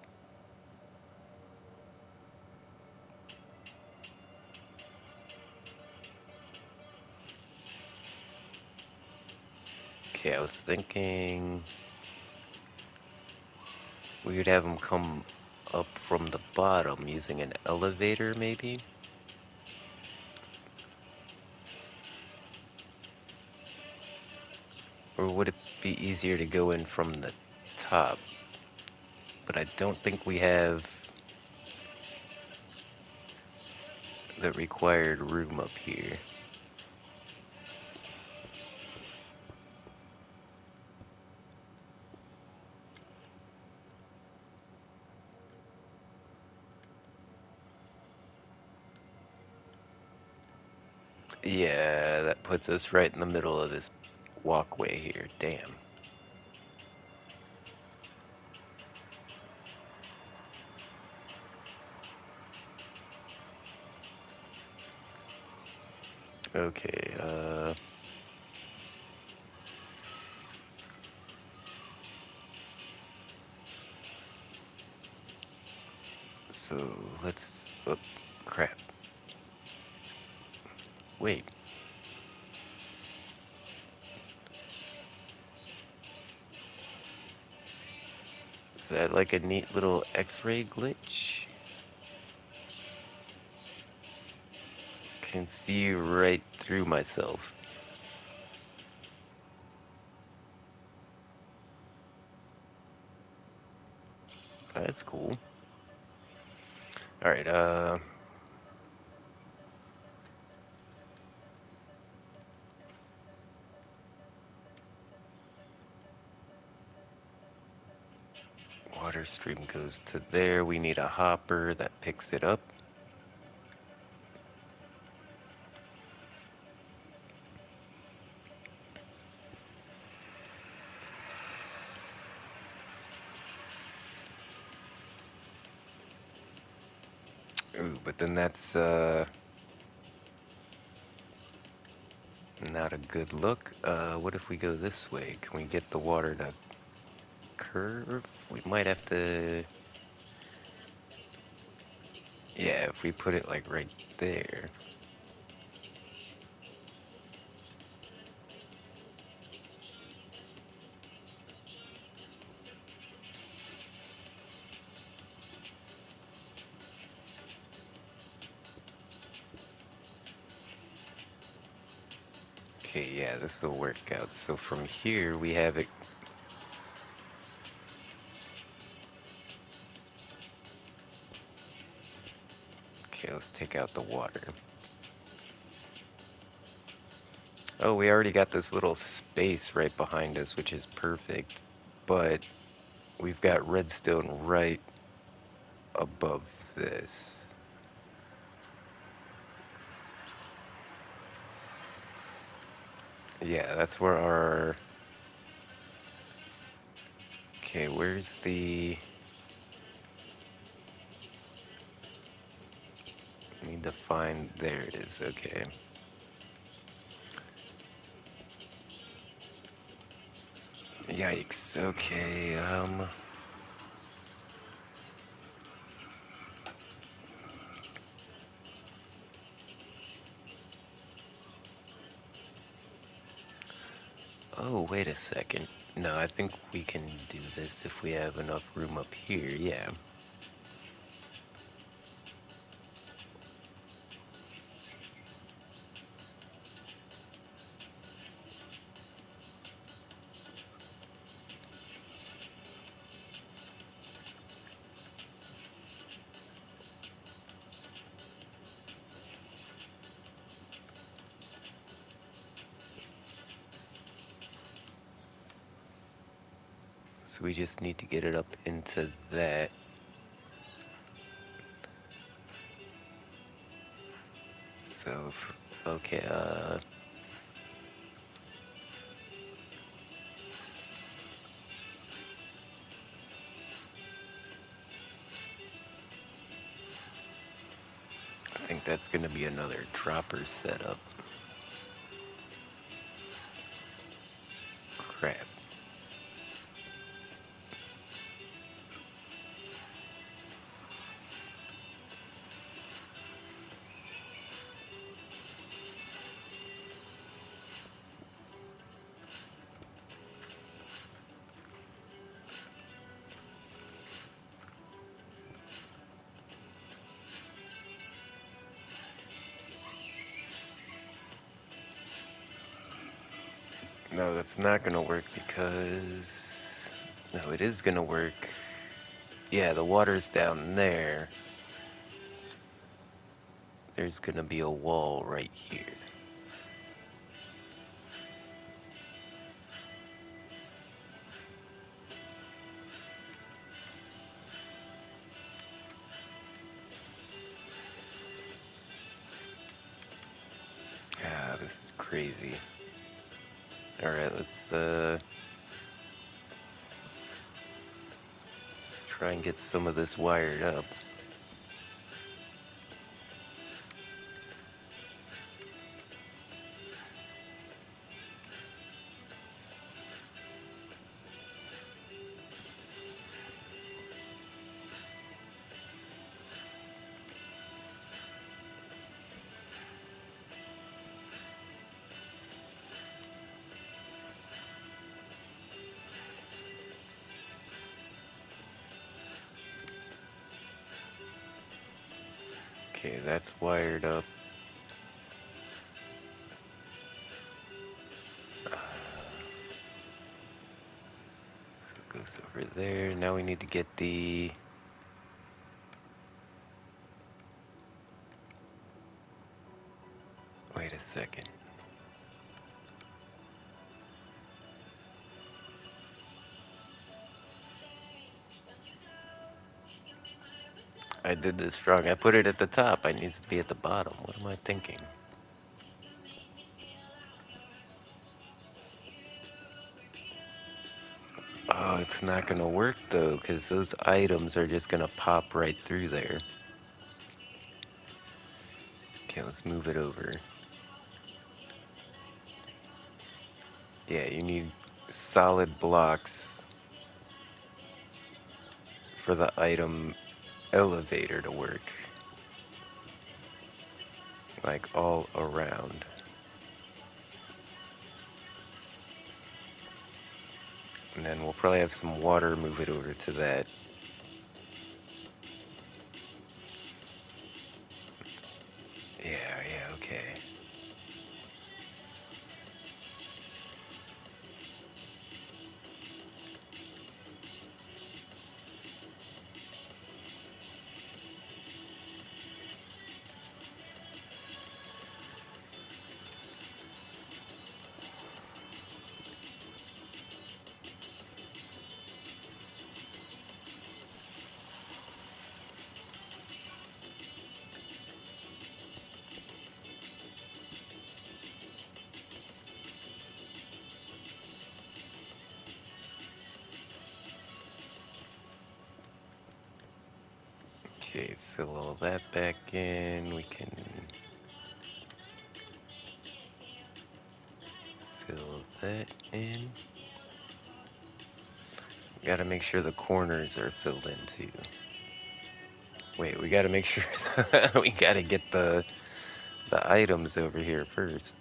Okay, I was thinking we could have them come up from the bottom using an elevator, maybe? Or would it be easier to go in from the top? But I don't think we have the required room up here. Yeah, that puts us right in the middle of this walkway here. Damn. Okay, so let's... Oh, crap. Wait, is that like a neat little X-ray glitch? Can see right through myself. That's cool. Alright, water stream goes to there. We need a hopper that picks it up. Ooh, but then that's, not a good look. What if we go this way? Can we get the water to curve? We might have to... Yeah, if we put it like right there. Okay, yeah, this will work out. So from here, we have it... Okay, let's take out the water. Oh, we already got this little space right behind us, which is perfect. But we've got redstone right above this. Yeah, that's where our... Okay, where's the... Need to find... There it is, okay. Yikes, okay, Oh, wait a second. No, I think we can do this if we have enough room up here, yeah. So we just need to get it up into that. So, okay, I think that's gonna be another dropper setup. Crap. No, that's not gonna work because... No, it is gonna work. Yeah, the water's down there. There's gonna be a wall right here. Ah, this is crazy. Alright, let's try and get some of this wired up. Okay, that's wired up. So it goes over there. Now we need to get the... Wait a second. I did this wrong. I put it at the top. I needs to be at the bottom. What am I thinking? Oh, it's not gonna work though, because those items are just gonna pop right through there. Okay, let's move it over. Yeah, you need solid blocks for the item elevator to work. Like all around. And then we'll probably have some water move it over to that. Yeah, yeah, okay. Okay, fill all that back in. We can fill that in. Gotta make sure the corners are filled in too. Wait, we gotta make sure we gotta get the items over here first.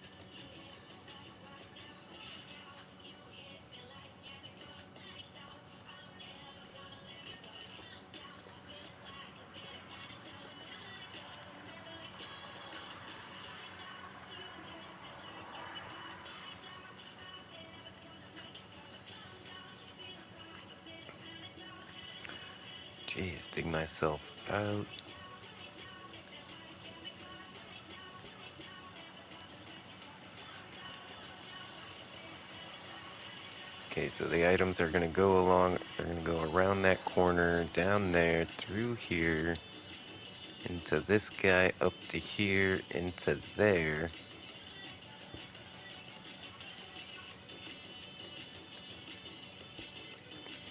Jeez, dig myself out. Okay, so the items are gonna go along, they're gonna go around that corner, down there, through here, into this guy, up to here, into there.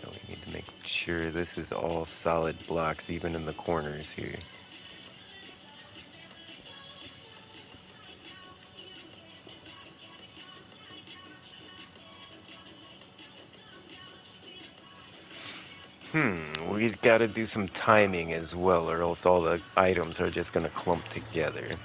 And we need to make sure this is all solid blocks, even in the corners here. We gotta do some timing as well, or else all the items are just gonna clump together.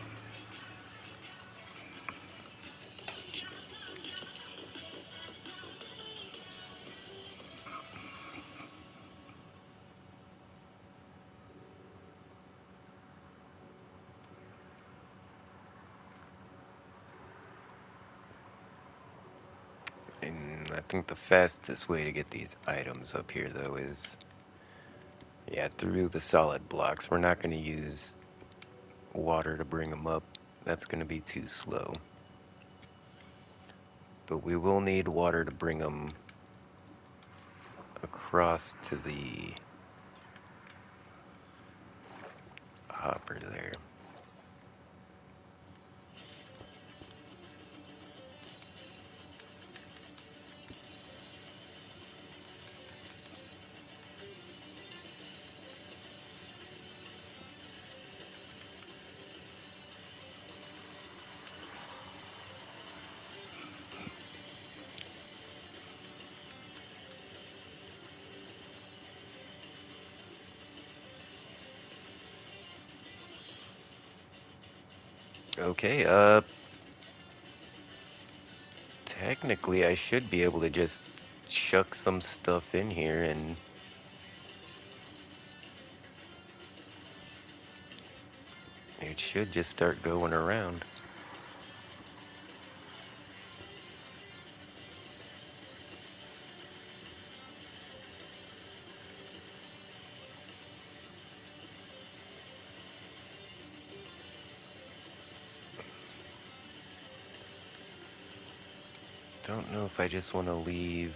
And I think the fastest way to get these items up here, though, is, yeah, through the solid blocks. We're not gonna use water to bring them up. That's gonna be too slow. But we will need water to bring them across to the hopper there. Okay, technically I should be able to just chuck some stuff in here and it should just start going around. Don't know if I just want to leave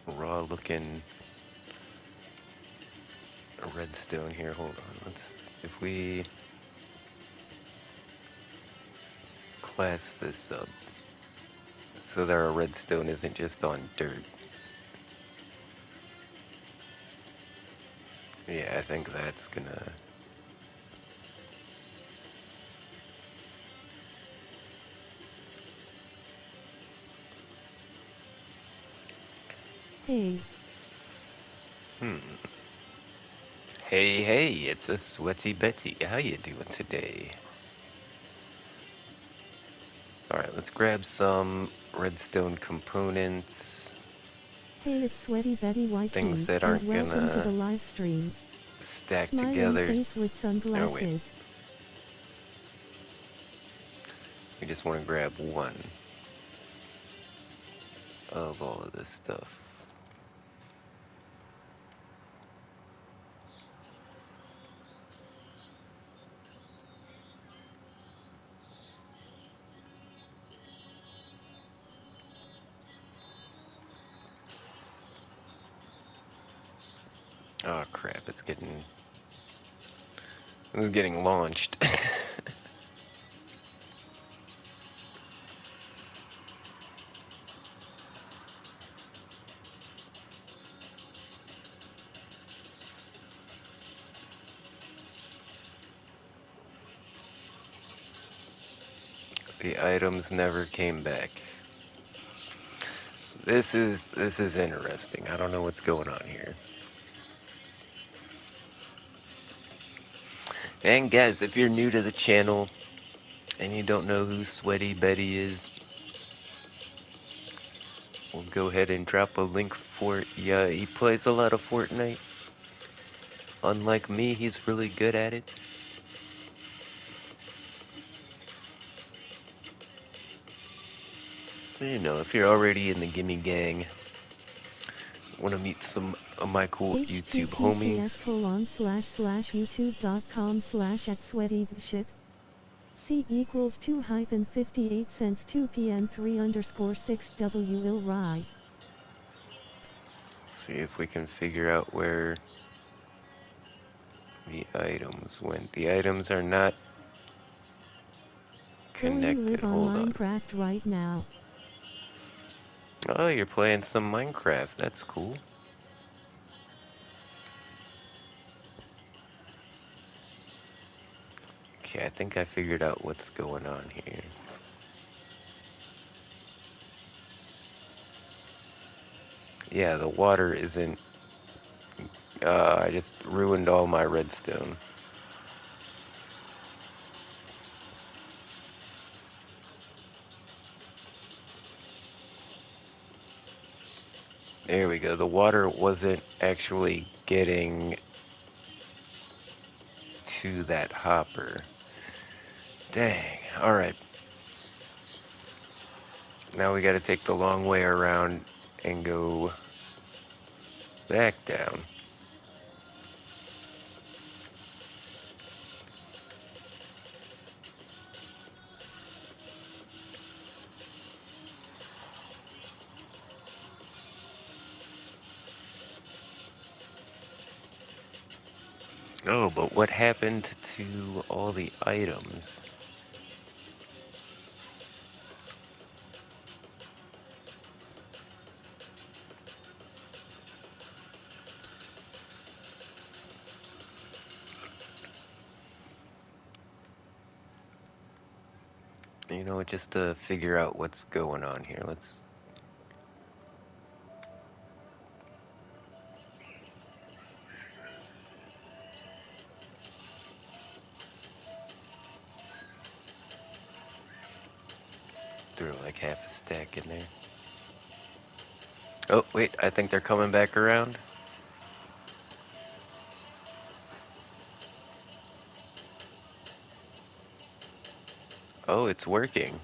raw looking redstone here. Hold on, if we class this up so that our redstone isn't just on dirt. Yeah, I think that's gonna... Hey. Hmm. Hey, hey, it's a sweaty Betty. How you doing today? Alright, let's grab some redstone components. Hey, it's Sweaty Betty Things YT, that and aren't welcome to gonna the live stream. stack Smiling together. face with Oh, wait. sunglasses. We just want to grab one of all of this stuff. Oh crap, it's getting launched. The items never came back. This is interesting. I don't know what's going on here. And guys, if you're new to the channel and you don't know who Sweaty Betty is, we'll go ahead and drop a link for it. Yeah, he plays a lot of Fortnite. Unlike me, he's really good at it. So, you know, if you're already in the Gimme Gang, Want to meet some of my cool YouTube homies? https://youtube.com/@sweatyshit. C equals 2-58 cents 2 p.m. 3_6 WL Rye. See if we can figure out where the items went. The items are not Going connected. live on Hold on. Minecraft right now. Oh, you're playing some Minecraft. That's cool. Okay, I think I figured out what's going on here. Yeah, the water isn't... I just ruined all my redstone. There we go. The water wasn't actually getting to that hopper. Dang. Alright. Now we gotta take the long way around and go back down. Oh, but what happened to all the items? You know, just to figure out what's going on here, let's... throw like half a stack in there. Oh, wait, I think they're coming back around. Oh, it's working.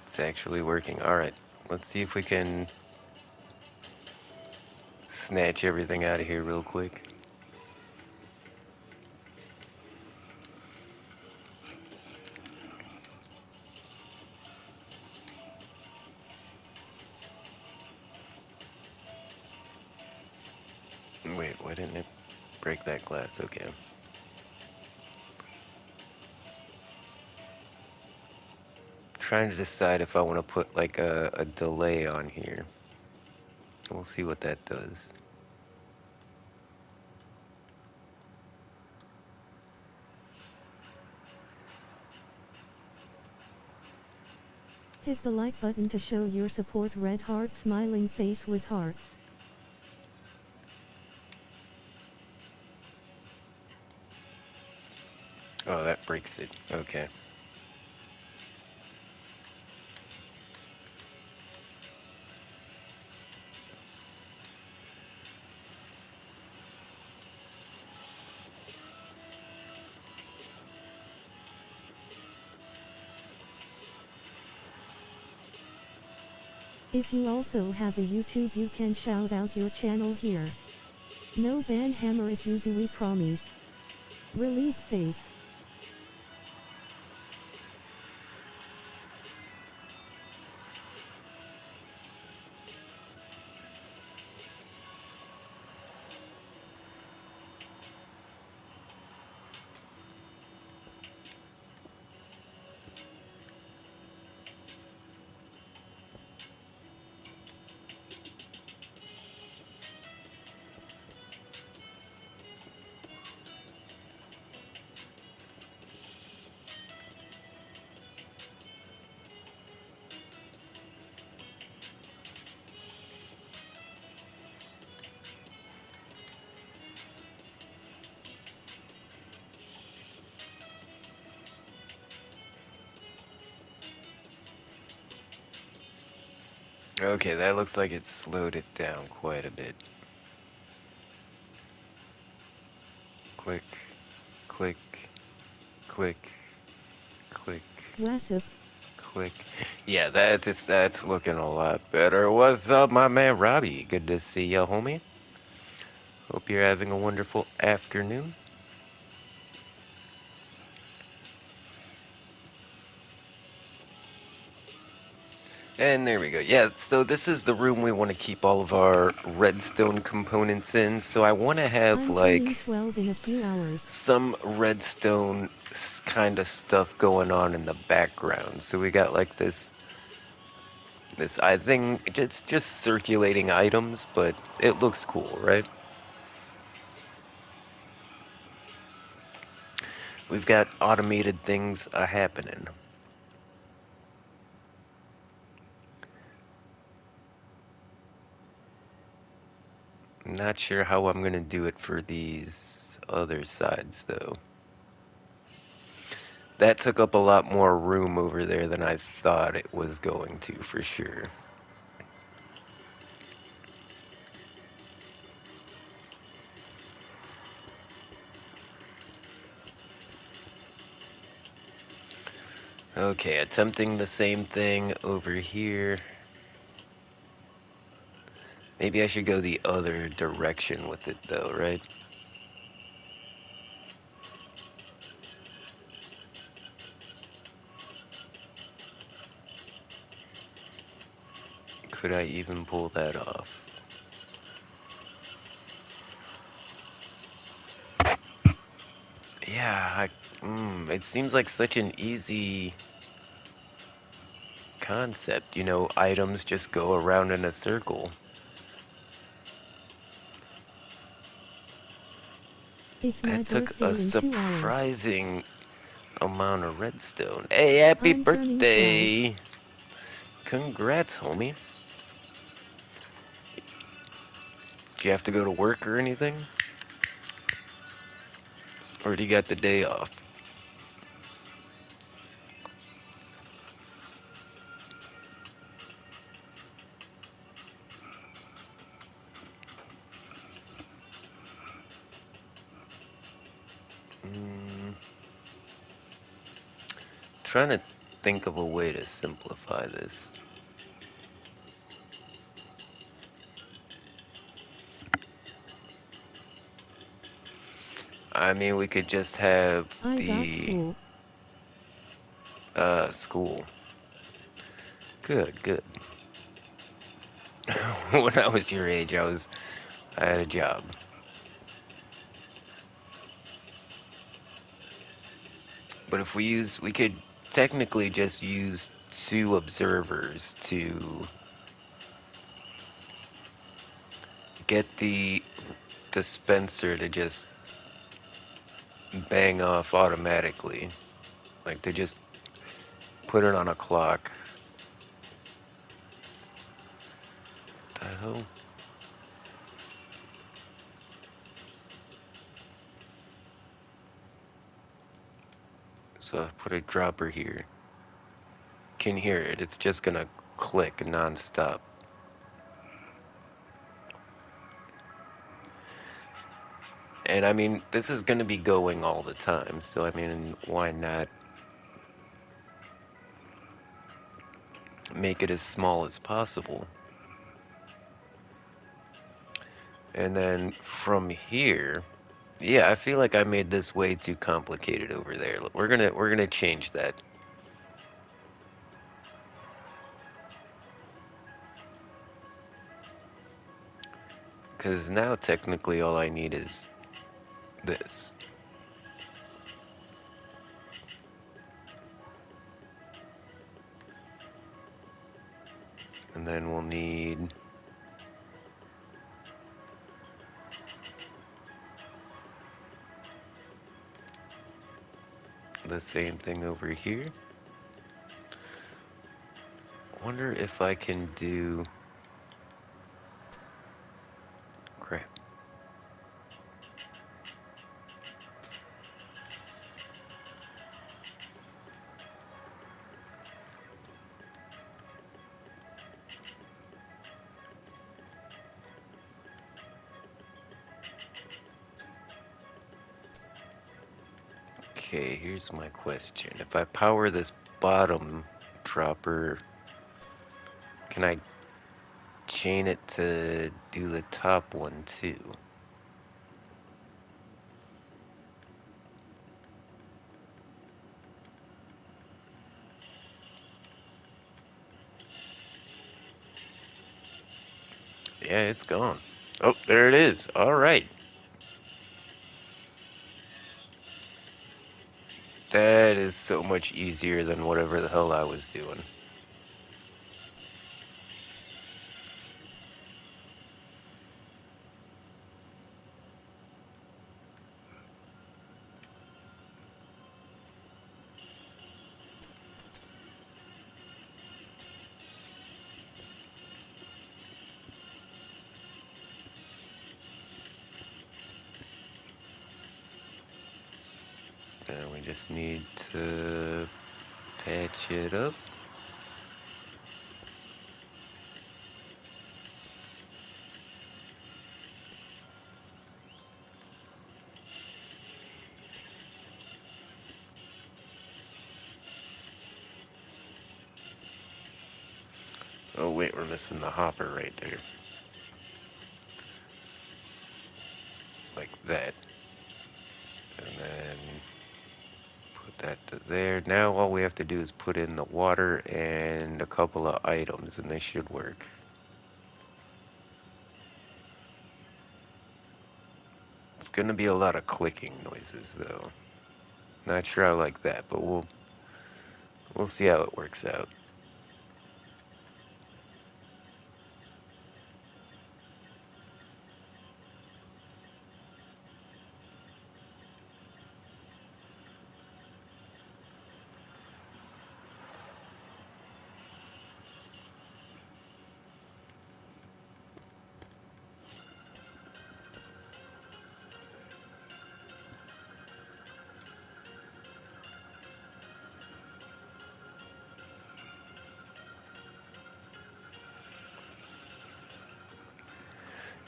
It's actually working. Alright, let's see if we can snatch everything out of here real quick. Wait, why didn't it break that glass? Okay. Trying to decide if I want to put like a delay on here. We'll see what that does. Hit the like button to show your support. Red heart smiling face with hearts. Oh, that breaks it. Okay. If you also have a YouTube, you can shout out your channel here. No ban hammer if you do, we promise. Relieved face. Okay, that looks like it slowed it down quite a bit. Click, click, click, click, Wassip. quick. Yeah, that's looking a lot better. What's up, my man Robbie? Good to see ya, homie. Hope you're having a wonderful afternoon. And there we go. Yeah, so this is the room we want to keep all of our redstone components in. So I want to have I'm turning like 12 in a few hours. some redstone kind of stuff going on in the background. So we got like this I think it's just circulating items, but it looks cool, right? We've got automated things happening. Not sure how I'm gonna do it for these other sides though. That took up a lot more room over there than I thought it was going to, for sure. Okay, attempting the same thing over here. Maybe I should go the other direction with it though, right? Could I even pull that off? Yeah, it seems like such an easy concept. You know, items just go around in a circle. It's my That took a birthday in 2 hours. surprising amount of redstone. Hey, happy I'm turning 12. birthday! Congrats, homie. Do you have to go to work or anything? Or do you got the day off? Mm, trying to think of a way to simplify this. I mean, we could just have I got the school. school. Good, good. When I was your age, I had a job. But if we could technically just use two observers to get the dispenser to just bang off automatically. Like to just put it on a clock. The hell? So I put a dropper here. Can hear it. It's just gonna click nonstop. And I mean, this is gonna be going all the time. So I mean, why not make it as small as possible? And then from here, yeah, I feel like I made this way too complicated over there. We're gonna change that. Because now technically all I need is this. And then we'll need the same thing over here. Wonder if I can do... Crap. Okay, here's my question. If I power this bottom dropper. Can I chain it to do the top one too? Yeah, it's gone. Oh, there it is. All right. That is so much easier than whatever the hell I was doing. And we just need to patch it up. Oh wait, we're missing the hopper right there. Like that. And then put that to there. Now all we have to do is put in the water and a couple of items and they should work. It's gonna be a lot of clicking noises though. Not sure I like that, but we'll see how it works out.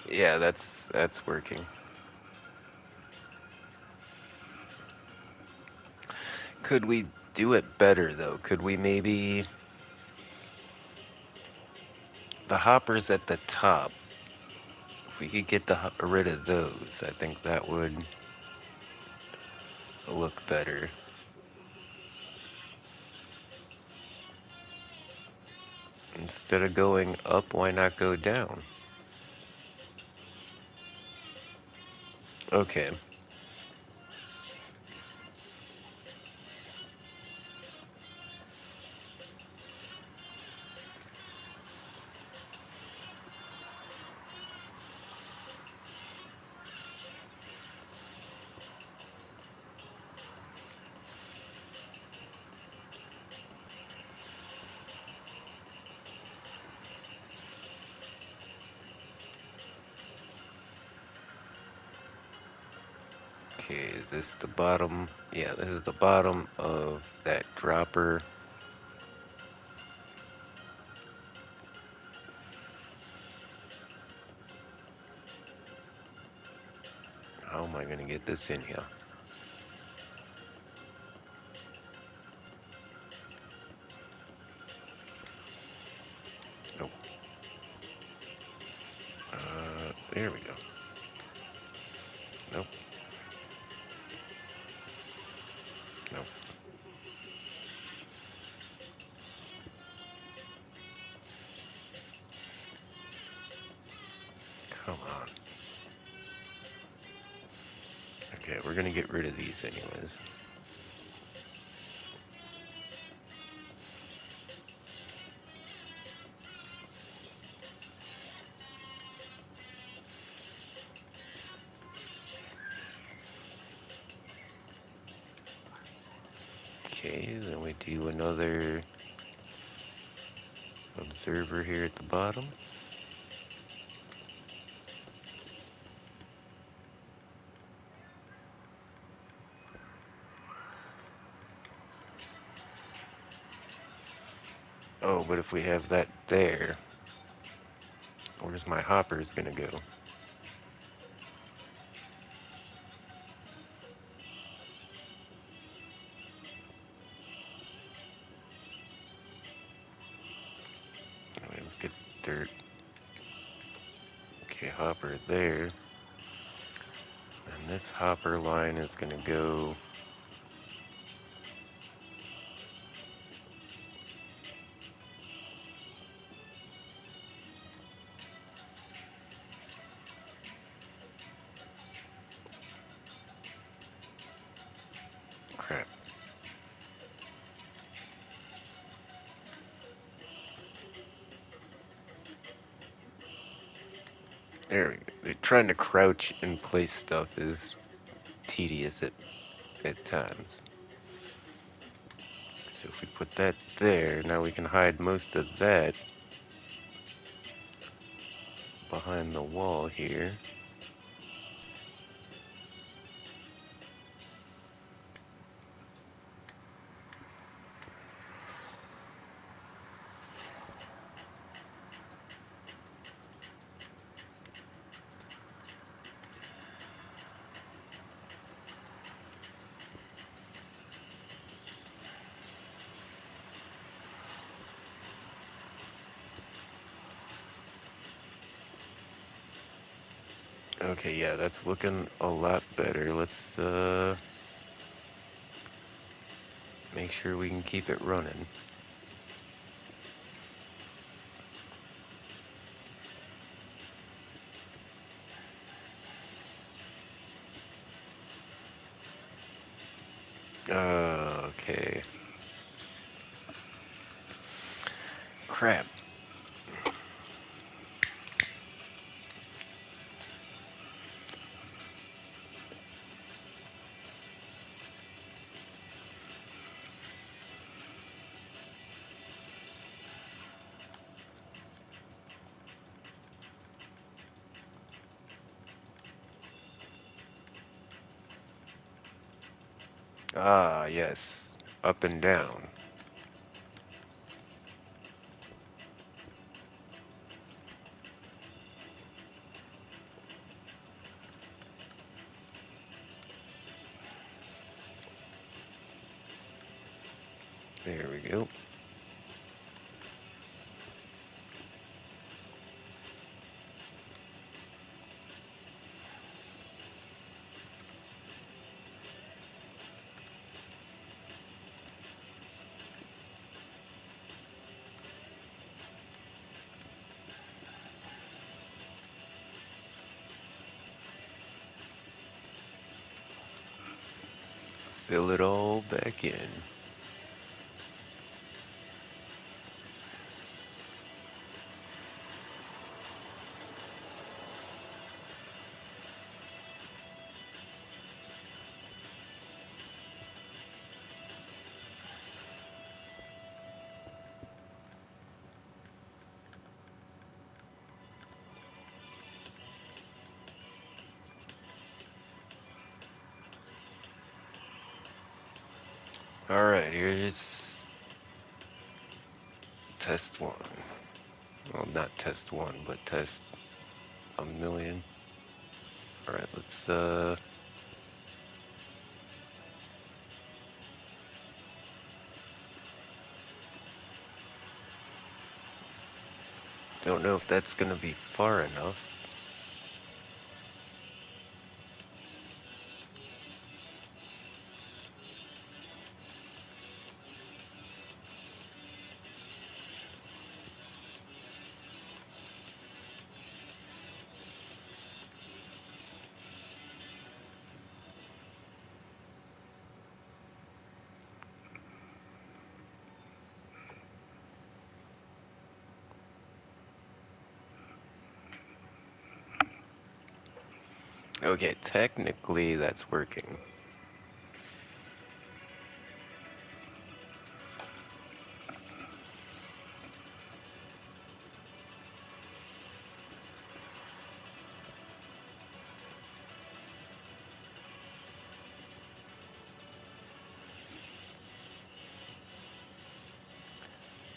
Yeah, that's working. Could we do it better though? Could we maybe the hoppers at the top? If we could get rid of those, I think that would look better. Instead of going up, why not go down? Okay. Okay, is this the bottom? Yeah, this is the bottom of that dropper. How am I gonna get this in here? Nope. There we go. Nope. Nope. Come on. Okay, we're gonna get rid of these anyways. Okay, then we do another observer here at the bottom. Oh, but if we have that there, where's my hoppers gonna go? Let's get dirt. Okay, hopper there. And this hopper line is gonna go... Crap. There we go. Trying to crouch and place stuff is tedious at times. So if we put that there, now we can hide most of that behind the wall here. Okay, yeah, that's looking a lot better. Let's make sure we can keep it running. Okay. Crap. Ah, yes. Up and down. There we go. Fill it all back in. Alright, here's test one. Well, not test one, but test a million. Alright, let's don't know if that's gonna be far enough. Okay, technically that's working.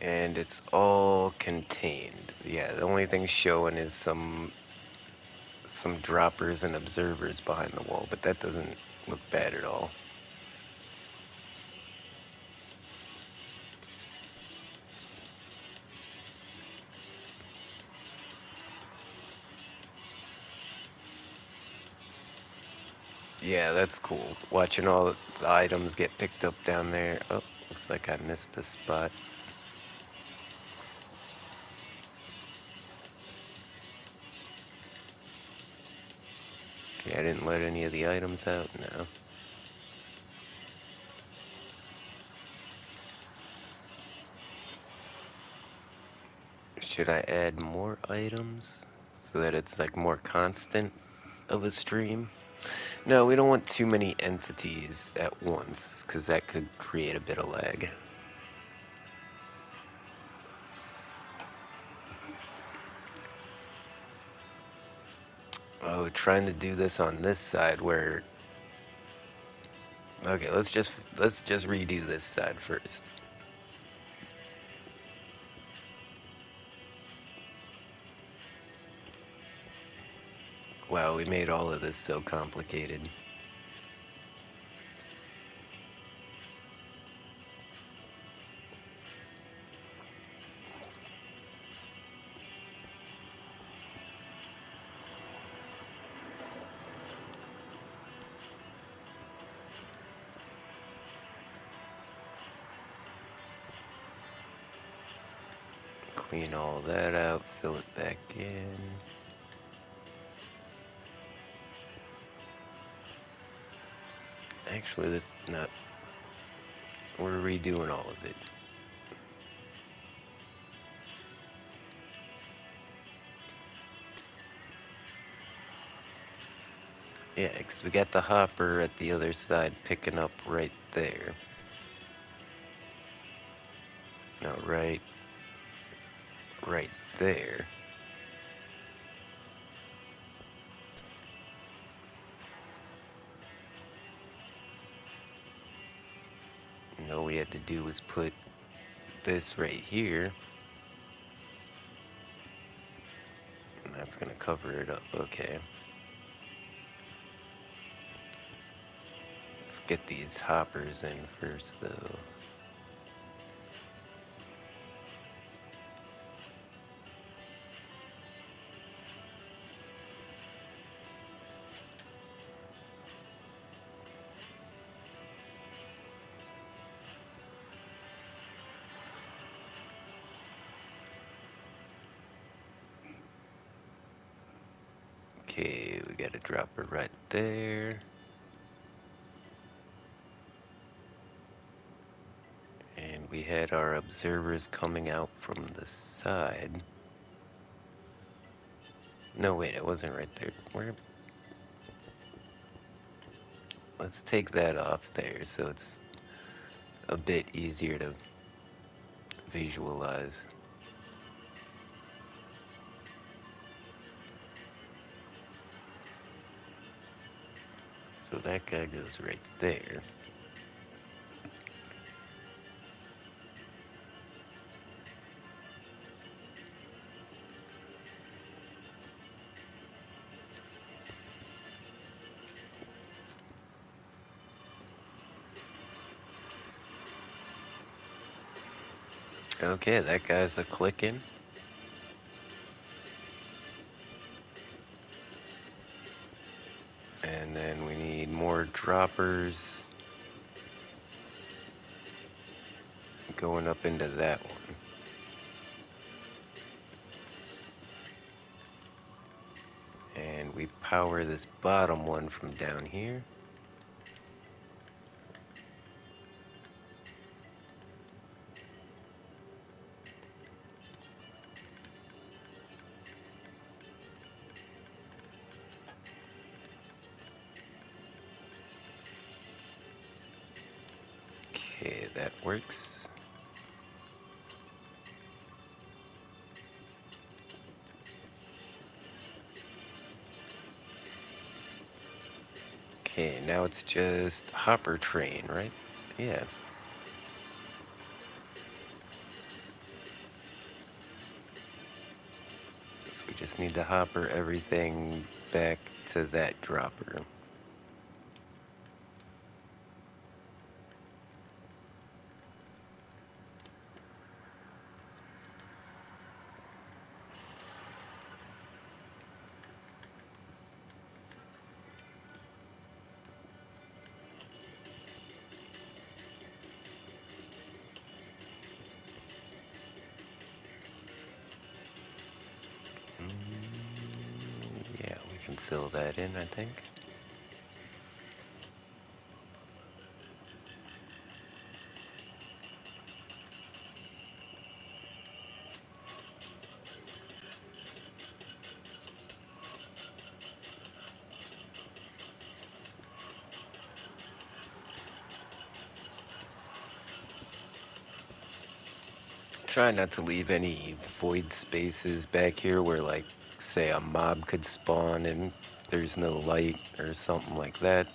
And it's all contained. Yeah, the only thing showing is some droppers and observers behind the wall, but that doesn't look bad at all. Yeah, that's cool. Watching all the items get picked up down there. Oh, looks like I missed a spot. Okay, I didn't let any of the items out now. Should I add more items so that it's like more constant of a stream? No, we don't want too many entities at once, because that could create a bit of lag. Oh, trying to do this on this side where... Okay, let's just redo this side first. Wow, we made all of this so complicated. Clean all that out, fill it back in. Actually, this is not... We're redoing all of it. Yeah, because we got the hopper at the other side picking up right there. No, right there. And all we had to do was put this right here, and that's gonna cover it up. Okay. Let's get these hoppers in first, though. Okay, we got a dropper right there. And we had our observers coming out from the side. No, wait, it wasn't right there. Let's take that off there so it's a bit easier to visualize. So that guy goes right there. Okay, that guy's a clicking. And then we need more droppers going up into that one. And we power this bottom one from down here. Okay, that works. Okay, now it's just hopper train, right? Yeah. So we just need to hopper everything back to that dropper. can fill that in, I think. Try not to leave any void spaces back here where, like, say a mob could spawn and there's no light or something like that.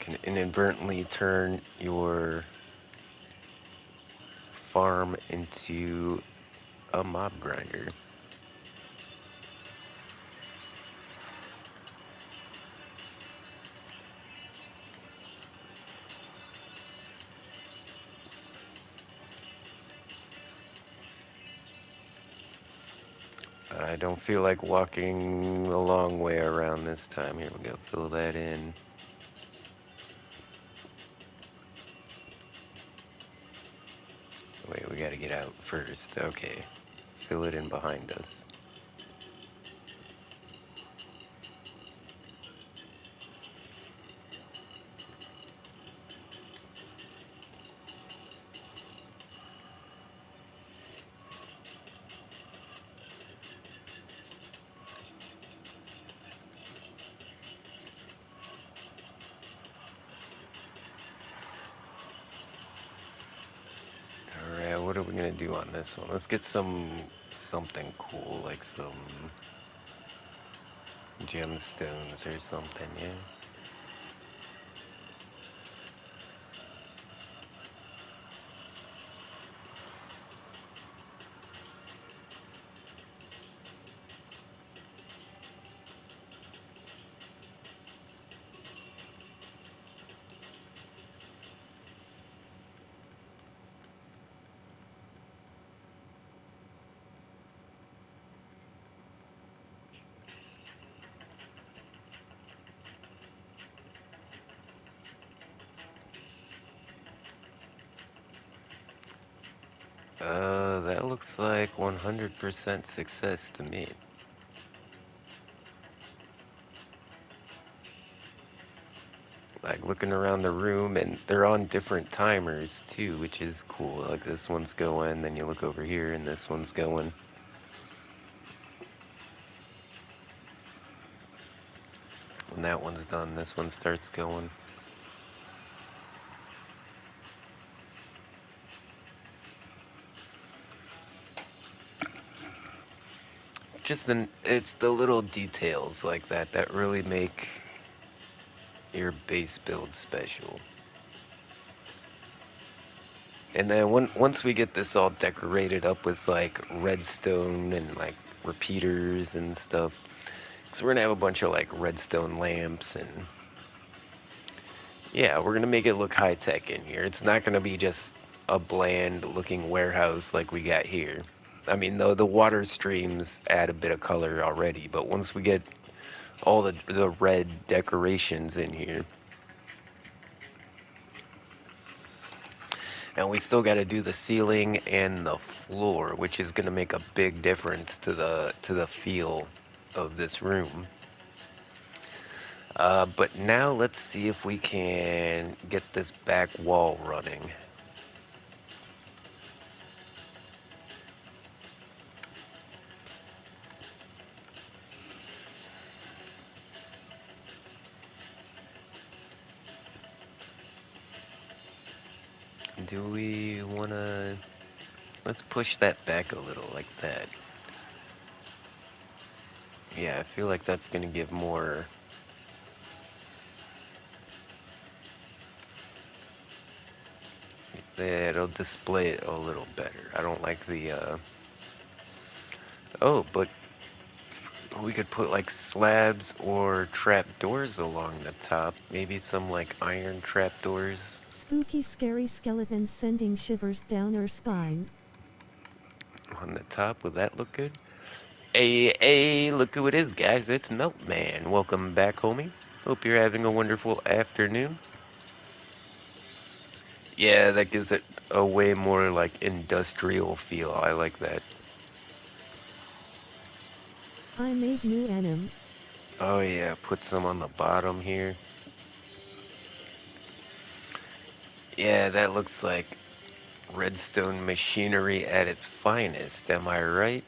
Can inadvertently turn your farm into a mob grinder. I don't feel like walking the long way around this time. Here we go, fill that in. Wait, we gotta get out first. Okay, fill it in behind us. Alright, what are we gonna do on this one? Let's get something cool, like some gemstones or something, yeah? That looks like 100% success to me. Like looking around the room, and they're on different timers too, which is cool. Like this one's going, then you look over here, and this one's going. When that one's done, this one starts going. It's the little details like that that really make your base build special. And then once we get this all decorated up with like redstone and like repeaters and stuff, so we're gonna have a bunch of like redstone lamps and yeah, we're gonna make it look high tech in here. It's not gonna be just a bland looking warehouse like we got here. I mean, the water streams add a bit of color already, but once we get all the red decorations in here, and we still got to do the ceiling and the floor, which is gonna make a big difference to the feel of this room. But now let's see if we can get this back wall running. Do we wanna... Let's push that back a little like that. Yeah, I feel like that's gonna give more... Yeah, it'll display it a little better. I don't like the, Oh, but we could put like slabs or trap doors along the top. Maybe some like iron trap doors Spooky scary skeletons sending shivers down her spine. on the top. Would that look good? Hey, look who it is, guys. It's Meltman. Welcome back, homie. Hope you're having a wonderful afternoon. Yeah, that gives it a way more like industrial feel. I like that. I made new anim. Oh yeah, put some on the bottom here. Yeah, that looks like redstone machinery at its finest, am I right?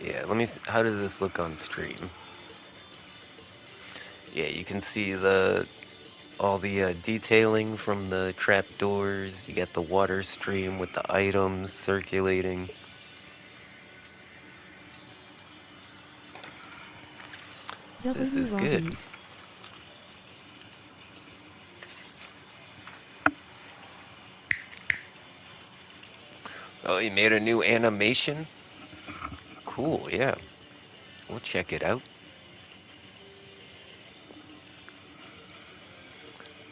Yeah, let me see, how does this look on stream? Yeah, you can see the all the detailing from the trapdoors. You got the water stream with the items circulating. This W. is good. Robbie. Oh, you made a new animation? Cool, yeah. We'll check it out.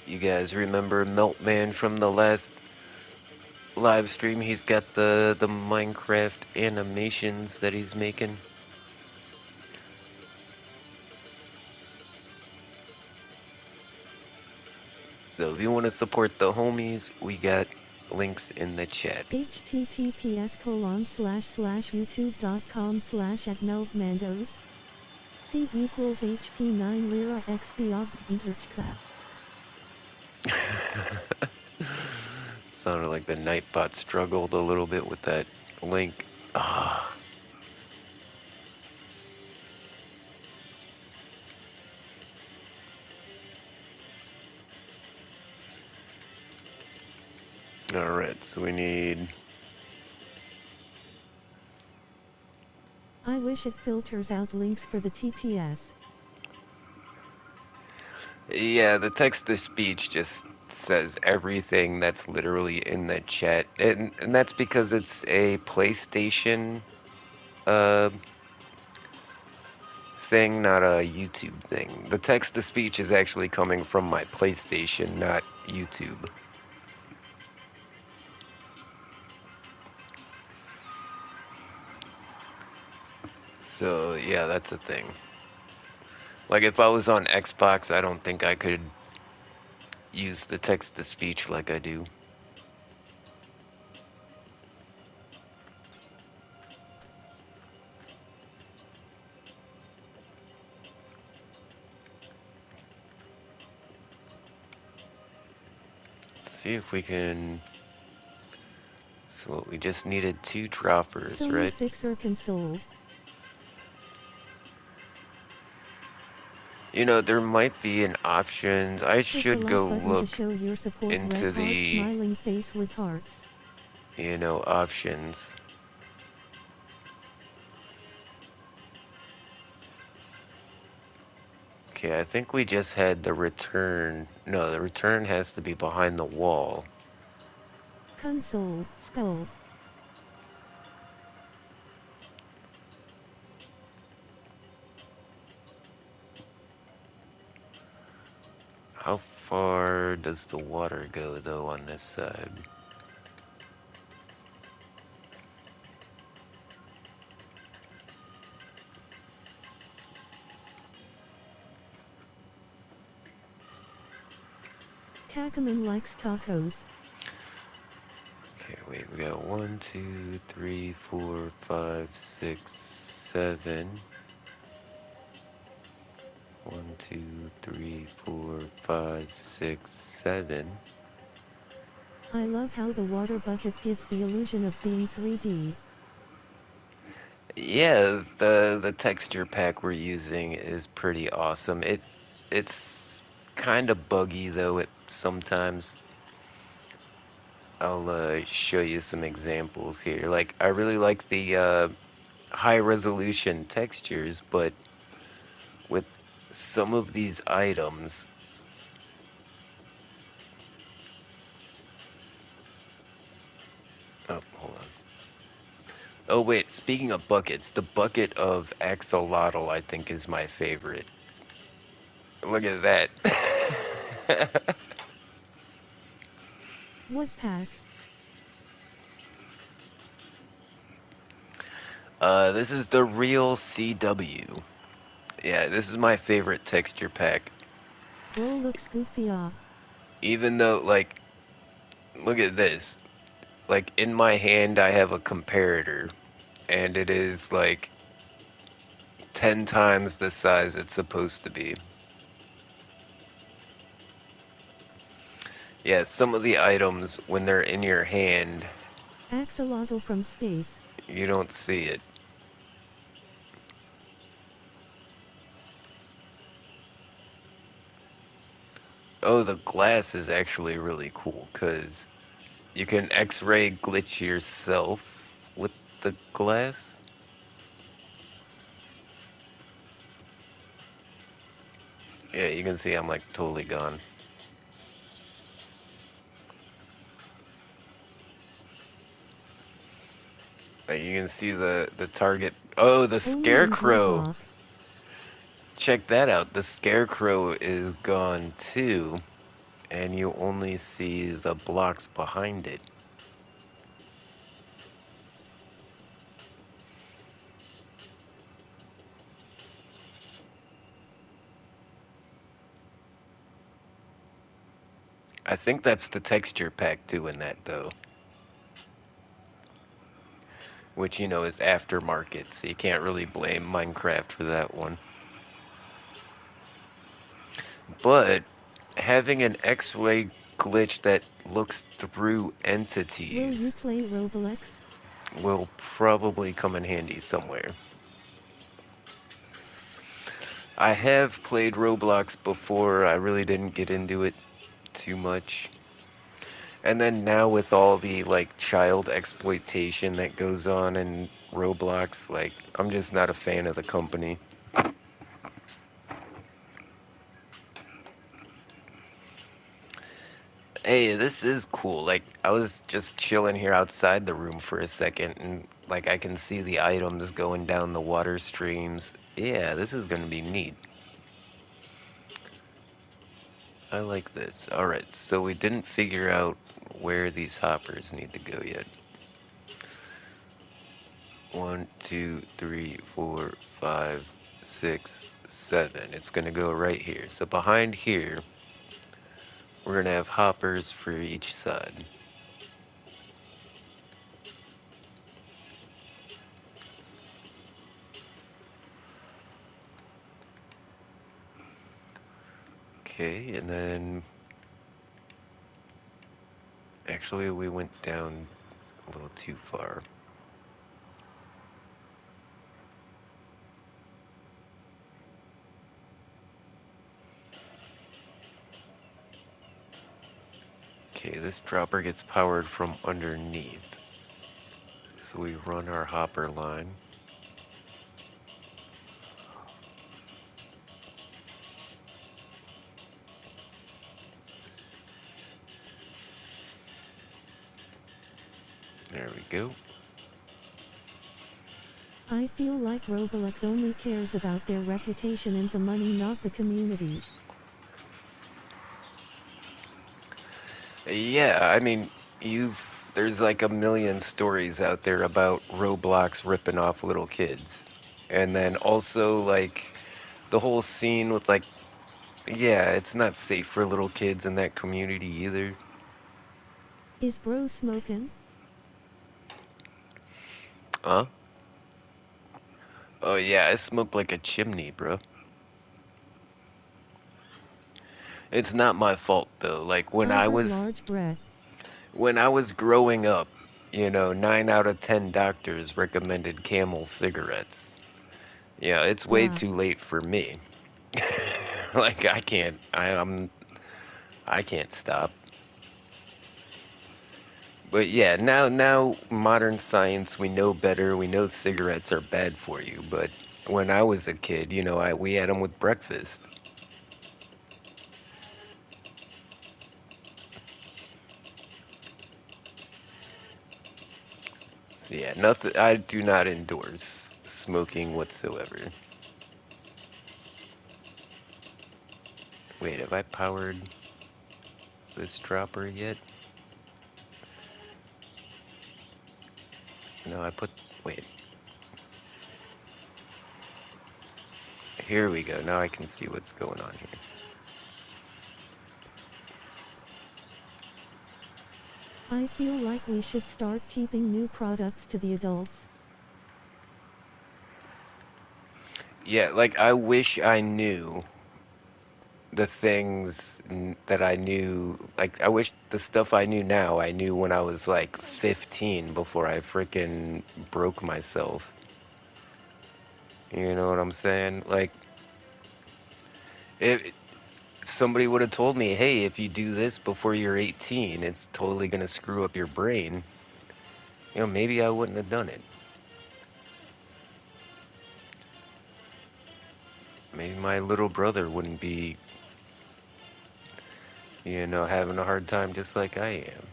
You guys remember Meltman from the last live stream? He's got the Minecraft animations that he's making. So if you want to support the homies, we got links in the chat. https://youtube.com/@meltmandos. C equals HP 9 lira XP Ogvnterchka. Sounded like the Nightbot struggled a little bit with that link. Ah. Alright, so we need... I wish it filters out links for the TTS. Yeah, the text-to-speech just says everything that's literally in the chat. And that's because it's a PlayStation uh, thing, not a YouTube thing. The text-to-speech is actually coming from my PlayStation, not YouTube. So, yeah, that's the thing. Like, if I was on Xbox, I don't think I could use the text-to-speech like I do. Let's see if we can... So we just needed 2 droppers, Sony right? Fixer Console. You know, there might be an option. I Hit the should like go button to look show your support. Red into heart the, smiling face with hearts. options. Okay, I think we just had the return. No, the return has to be behind the wall. Console, skull. How far does the water go, though, on this side? Takaman likes tacos. Okay, wait, we got 1, 2, 3, 4, 5, 6, 7. 1, 2, 3, 4, 5, 6, 7. I love how the water bucket gives the illusion of being 3D. Yeah, the texture pack we're using is pretty awesome. It's kind of buggy though. It sometimes I'll show you some examples here. Like I really like the high resolution textures, but with some of these items, oh, hold on. Oh wait, speaking of buckets, the bucket of axolotl I think is my favorite. Look at that. What pack? This is the real CW. Yeah, this is my favorite texture pack. Bro looks goofy ah. Even though, like, look at this. Like, in my hand, I have a comparator. and it is like 10 times the size it's supposed to be. Yeah, some of the items, when they're in your hand, Axolotl from space. you don't see it. Oh, the glass is actually really cool because you can X-ray glitch yourself with the glass. Yeah, you can see I'm like totally gone. You can see the target. Oh, the Alien scarecrow. Gridlock. Check that out. The scarecrow is gone too, and you only see the blocks behind it. I think that's the texture pack doing that though, which you know is aftermarket, so you can't really blame Minecraft for that one. But having an X-ray glitch that looks through Will you entities play Roblox? will probably come in handy somewhere. I have played Roblox before. I really didn't get into it too much. And then now with all the like child exploitation that goes on in Roblox, like I'm just not a fan of the company. Hey, this is cool. Like I was just chilling here outside the room for a second and like I can see the items going down the water streams. Yeah, this is gonna be neat. I like this. Alright, so we didn't figure out where these hoppers need to go yet. 1, 2, 3, 4, 5, 6, 7. It's gonna go right here. So behind here, we're gonna have hoppers for each side. Okay, and then actually we went down a little too far. Okay, this dropper gets powered from underneath. So we run our hopper line. There we go. I feel like Roblox only cares about their reputation and the money, not the community. Yeah, I mean, you've there's like a million stories out there about Roblox ripping off little kids. And then also like the whole scene with like yeah, it's not safe for little kids in that community either. Is bro smokin'? Huh? Oh yeah, I smoke like a chimney, bro. It's not my fault though. Like I heard large breath. when I was growing up, you know, 9 out of 10 doctors recommended Camel cigarettes. Yeah, it's way Blah. too late for me. Like I can't stop. But yeah, now modern science, we know better. We know cigarettes are bad for you, but when I was a kid, you know, I we had them with breakfast. So yeah, nothing. I do not endorse smoking whatsoever. Wait, have I powered this dropper yet? No, I put. Wait, here we go. Now I can see what's going on here. I feel like we should start keeping new products to the adults. Yeah, like I wish I knew the that I knew. Like I wish the stuff I knew now I knew when I was like 15 before I freaking broke myself. You know what I'm saying? Like if somebody would have told me, "Hey, if you do this before you're 18, it's totally gonna screw up your brain." Maybe I wouldn't have done it. Maybe my little brother wouldn't be, having a hard time just like I am.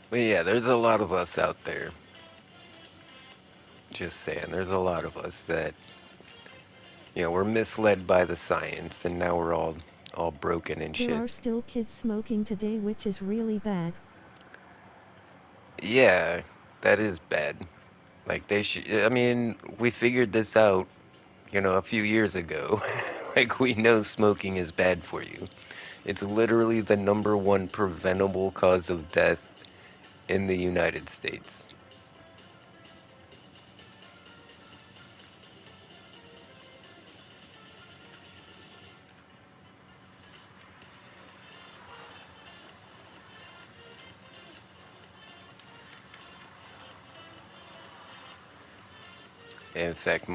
But yeah, there's a lot of us out there. Just saying, there's a lot of us that, we're misled by the science and now we're all broken and There shit. are still kids smoking today, which is really bad. Yeah, that is bad. Like they should, I mean, we figured this out, a few years ago. Like we know smoking is bad for you. It's literally the number one preventable cause of death in the United States. In fact,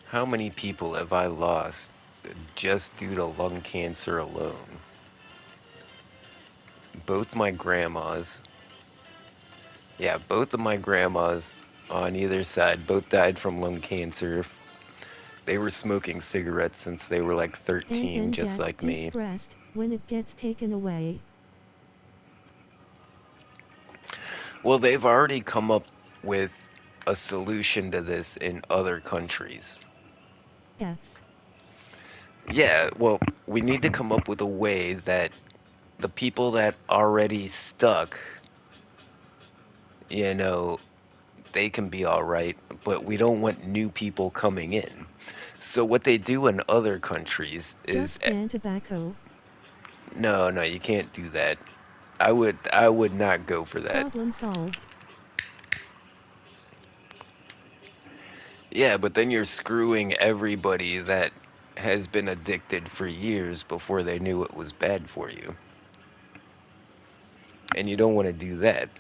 how many people have I lost just due to lung cancer alone? Both my grandmas, yeah, both of my grandmas on either side both died from lung cancer. They were smoking cigarettes since they were like And 13, then just get like me. distressed when it gets taken away. Well, they've already come up with a solution to this in other countries. F's. Yeah, well, we need to come up with a way that the people that already stuck, you know, they can be all right, but we don't want new people coming in. So what they do in other countries is Just ban tobacco. no, no, you can't do that. I would not go for that. Problem solved. Yeah, but then you're screwing everybody that has been addicted for years before they knew it was bad for you. And you don't want to do that.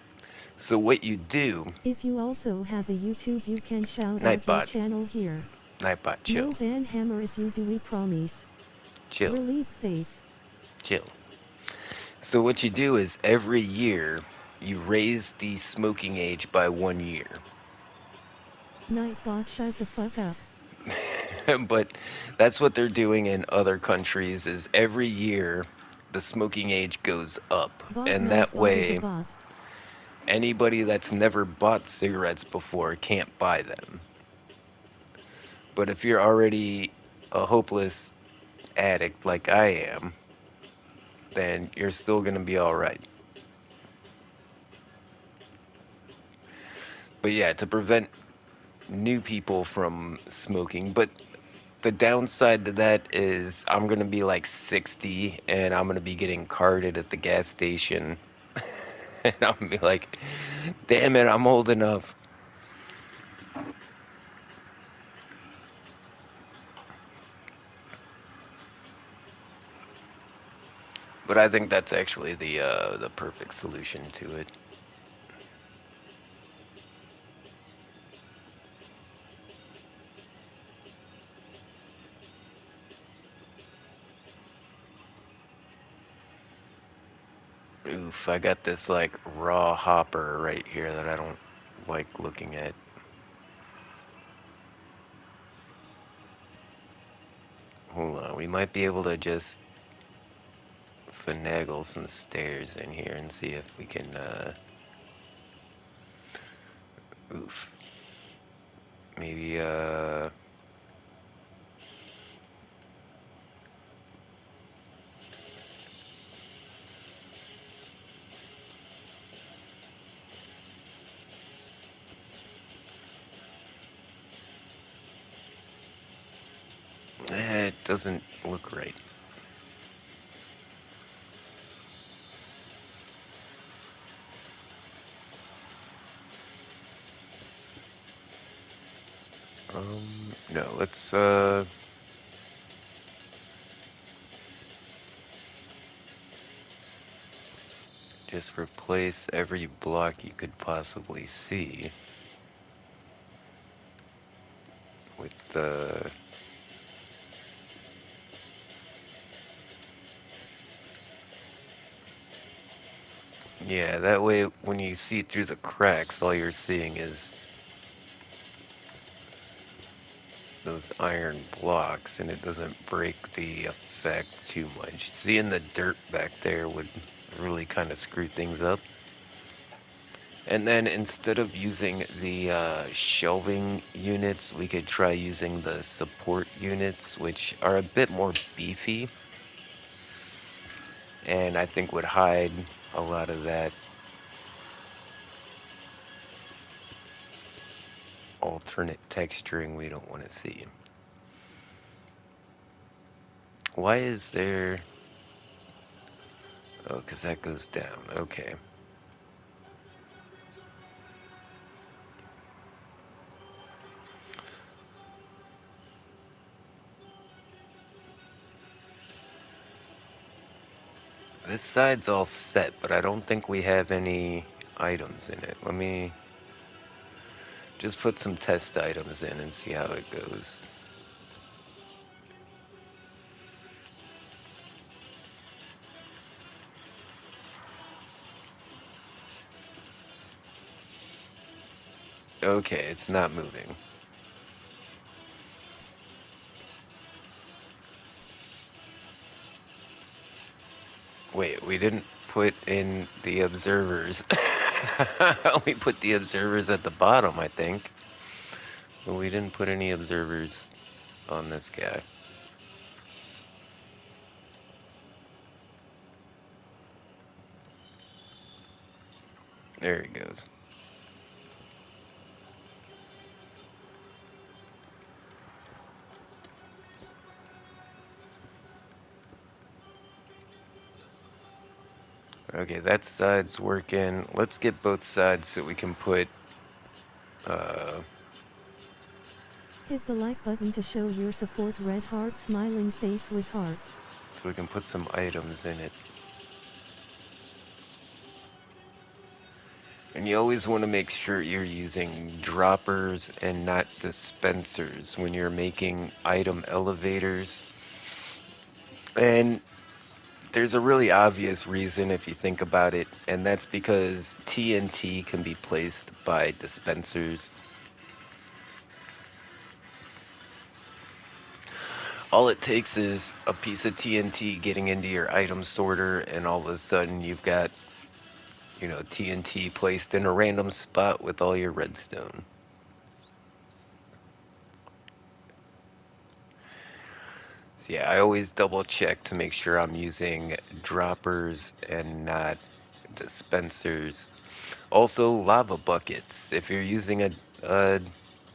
So what you do, If you also have a YouTube, you can shout out your Nightbot, channel here. Nightbot, chill, No ban hammer if you do, we promise. chill, Relieved face. chill. So what you do is every year you raise the smoking age by 1 year. Nightbot, shut the fuck up. But that's what they're doing in other countries is every year the smoking age goes up. Bot And that Nightbot is a way bot. anybody that's never bought cigarettes before can't buy them. But if you're already a hopeless addict like I am, then you're still going to be all right. But yeah, to prevent new people from smoking, but the downside to that is I'm going to be like 60 and I'm going to be getting carded at the gas station. And I'm going to be like, damn it, I'm old enough. But I think that's actually the perfect solution to it. Oof, I got this like raw hopper right here that I don't like looking at. Hold on, we might be able to just finagle some stairs in here and see if we can, oof. Maybe, it doesn't look right. No, let's, just replace every block you could possibly see with the... Yeah, that way when you see through the cracks, all you're seeing is those iron blocks, and it doesn't break the effect too much. Seeing the dirt back there would really kind of screw things up. And then instead of using the shelving units, we could try using the support units, which are a bit more beefy, and I think would hide a lot of that alternate texturing we don't want to see. Why is there... Oh, because that goes down. Okay. This side's all set, but I don't think we have any items in it. Let me just put some test items in and see how it goes. Okay, it's not moving. Wait, we didn't put in the observers. We put the observers at the bottom, I think. But we didn't put any observers on this guy. There he goes. Okay, that side's working. Let's get both sides so we can put, uh, Hit the like button to show your support. Red heart, smiling face with hearts. so we can put some items in it. And you always want to make sure you're using droppers and not dispensers when you're making item elevators. And there's a really obvious reason if you think about it, and that's because TNT can be placed by dispensers. All it takes is a piece of TNT getting into your item sorter, and all of a sudden you've got, TNT placed in a random spot with all your redstone. So yeah, I always double check to make sure I'm using droppers and not dispensers. Also, lava buckets. If you're using a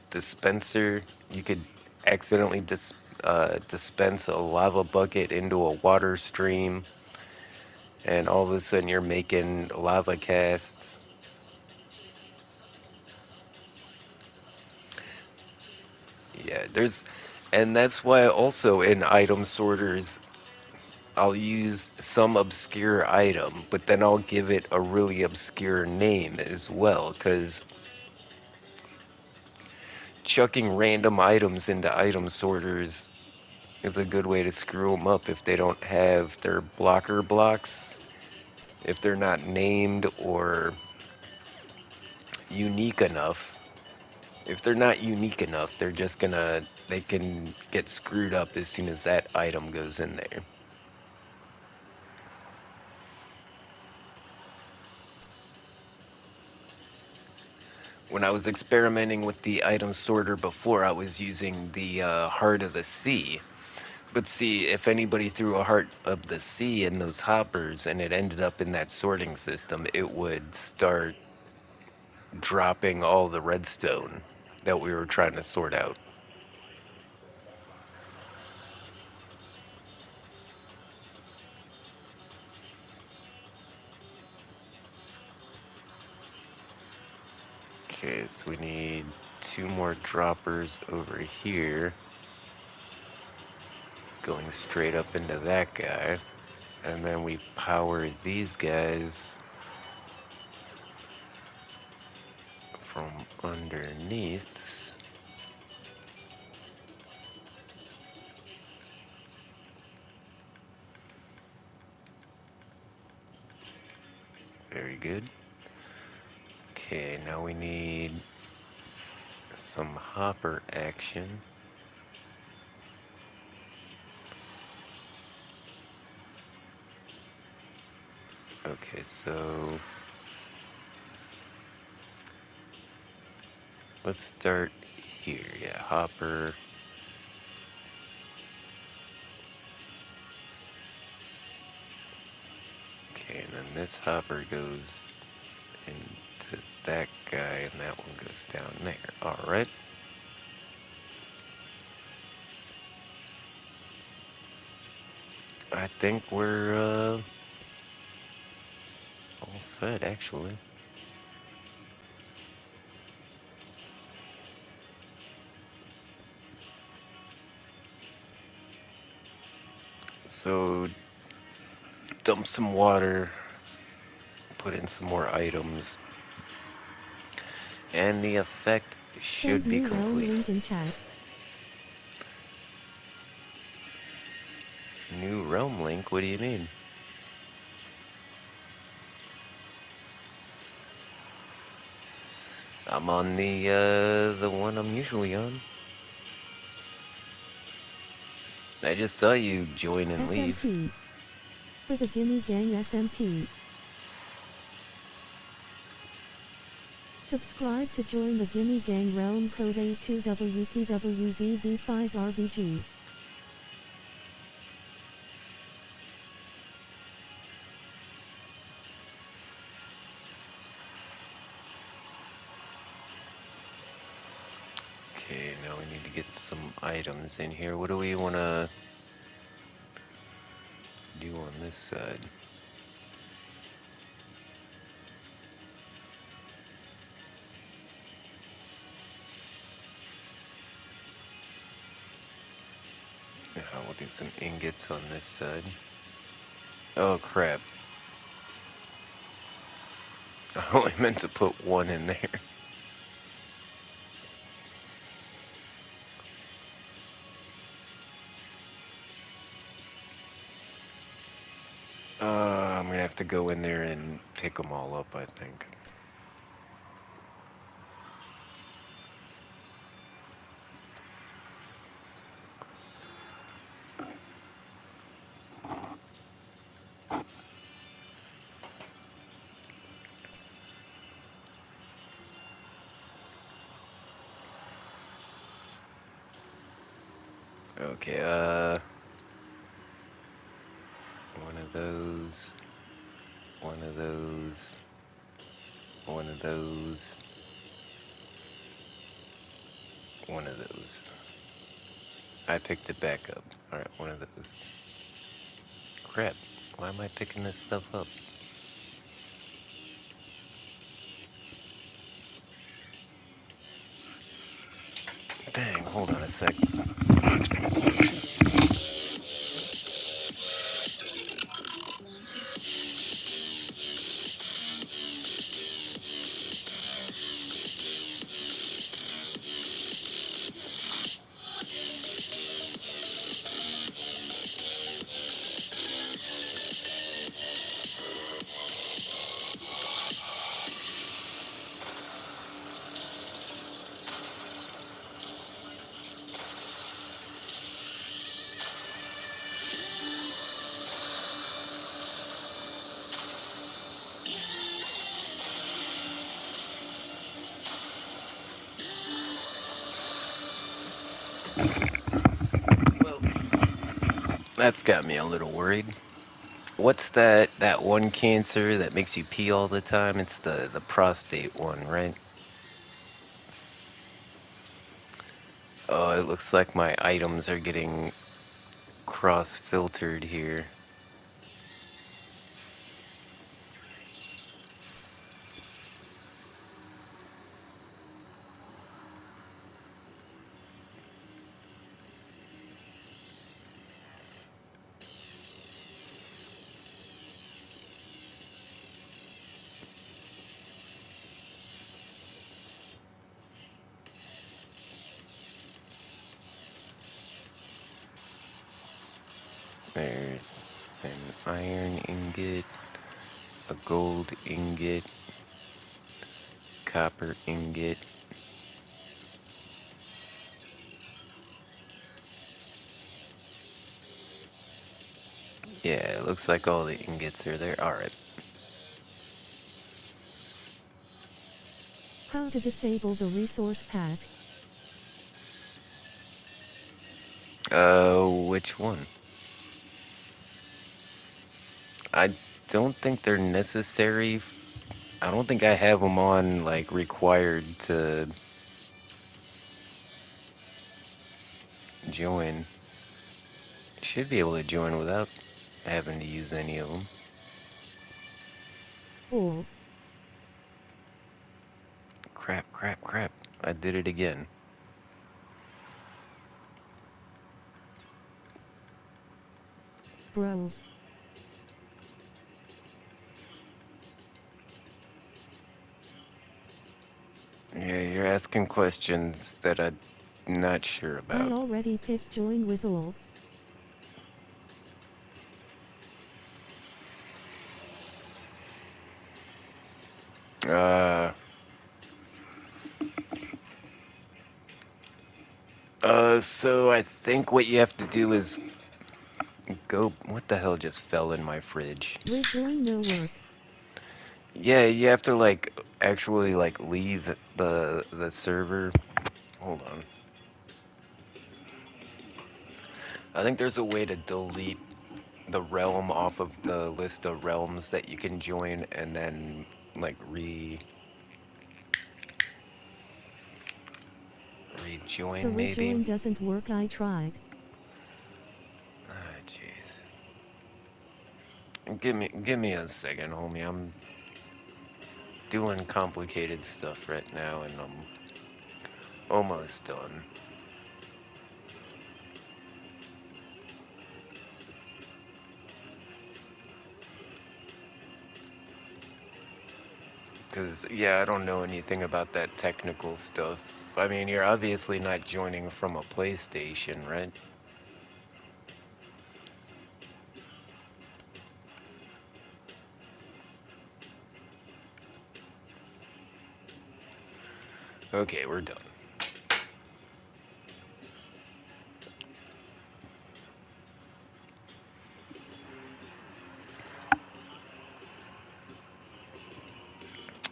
dispenser, you could accidentally dispense a lava bucket into a water stream, and all of a sudden you're making lava casts. Yeah, and that's why also in item sorters, I'll use some obscure item, but then I'll give it a really obscure name as well, because chucking random items into item sorters is a good way to screw them up if they don't have their blocker blocks. If they're not named or unique enough, if they're not unique enough, they can get screwed up as soon as that item goes in there. When I was experimenting with the item sorter before, I was using the Heart of the Sea. But see, if anybody threw a Heart of the Sea in those hoppers and it ended up in that sorting system, it would start dropping all the redstone that we were trying to sort out. Okay, so we need 2 more droppers over here, going straight up into that guy. And then we power these guys from underneath. Very good. Okay, now we need some hopper action. Okay, so let's start here. Yeah, hopper. Okay, and then this hopper goes into that guy, and that one goes down there. Alright. I think we're all set, actually. So, dump some water, put in some more items, and the effect Send should be new realm complete. link in chat. New realm link? What do you mean? I'm on the one I'm usually on. I just saw you join and leave. SMP. For the Gimme Gang SMP. Subscribe to join the Gimme Gang realm code A2WPWZV5RVG. Okay, now we need to get some items in here. What do we want to do on this side? We'll do some ingots on this side. Oh crap. I only meant to put one in there. I'm gonna have to go in there and pick them all up, I think. Okay, one of those, one of those, one of those, one of those. I picked it back up. Alright, one of those. Crap, why am I picking this stuff up? Dang, hold on a sec. Well, that's got me a little worried. What's that one cancer that makes you pee all the time? It's the prostate one, right? Oh, it looks like my items are getting cross-filtered here. There's an iron ingot, a gold ingot, copper ingot. Yeah, it looks like all the ingots are there. Alright. How to disable the resource pack. Which one? I don't think they're necessary. I don't think I have them on, like, required to join. Should be able to join without having to use any of them. Oh, Crap, crap, crap. I did it again. bro. Yeah, you're asking questions that I'm not sure I about. already picked join with all. Uh, so I think what you have to do is go. What the hell just fell in my fridge? Rejoin no work. Yeah, you have to like actually like leave the server. Hold on. I think there's a way to delete the realm off of the list of realms that you can join and then like The rejoin maybe. rejoin doesn't work, I tried. Ah, jeez. Give me a second, homie. I'm doing complicated stuff right now and I'm almost done. Cause yeah, I don't know anything about that technical stuff. I mean, you're obviously not joining from a PlayStation, right? Okay, we're done.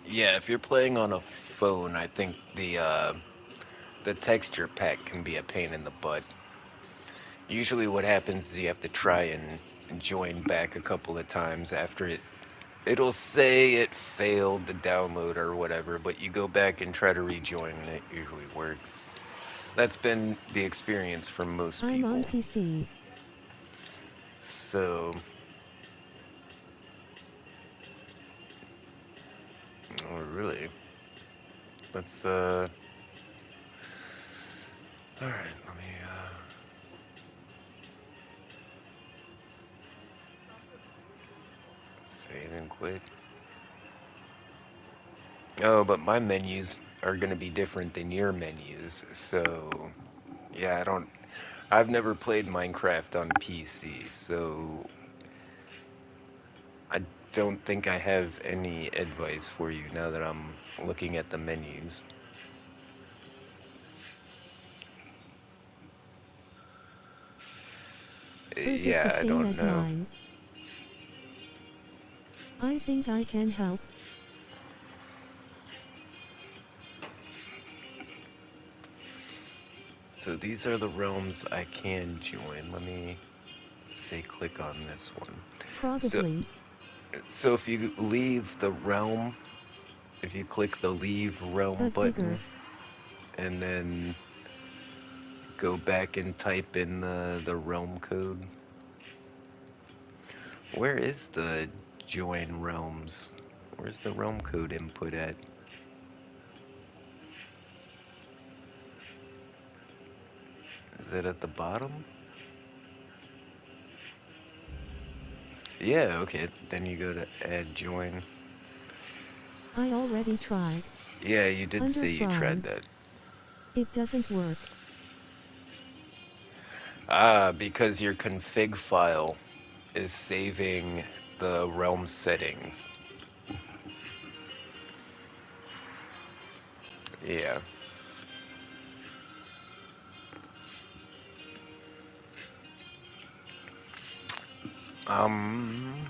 Yeah, if you're playing on a phone, I think the texture pack can be a pain in the butt. Usually what happens is you have to try and join back a couple of times after it'll say it failed the download or whatever, but you go back and try to rejoin and it usually works. That's been the experience for most I'm on people. PC. So, oh really? Let's all right, let me save and quit. Oh, but my menus are going to be different than your menus. So, yeah, I've never played Minecraft on PC, so I don't think I have any advice for you now that I'm looking at the menus. Hers is the Yeah, I same don't as know. mine. I think I can help. So these are the realms I can join. Let me say click on this one. So Probably. so if you leave the realm, if you click the leave realm But bigger. button and then go back and type in the realm code. Where is the join realms? Where's the realm code input at? Is it at the bottom? Yeah, okay. Then you go to add join. I already tried. Yeah, you did Under say you tried France. that. It doesn't work. Ah, because your config file is saving the realm settings. Yeah. Um,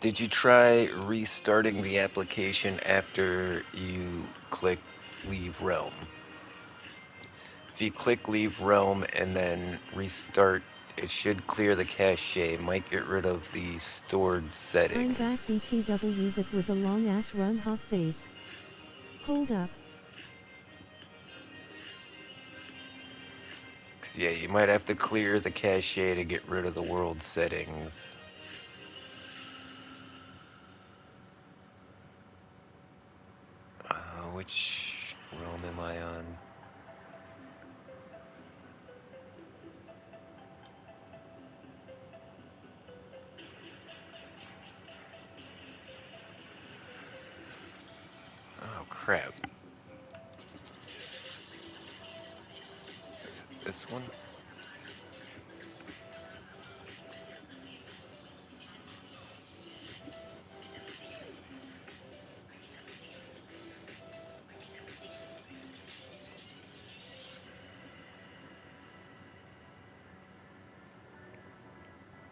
did you try restarting the application after you click leave realm? If you click leave realm and then restart, it should clear the cache, might get rid of the stored I'm back settings. BTW, that was a long ass run hot face. Hold up. 'Cause, yeah, you might have to clear the cache to get rid of the world settings. Which realm am I on? Oh crap. Is it this one?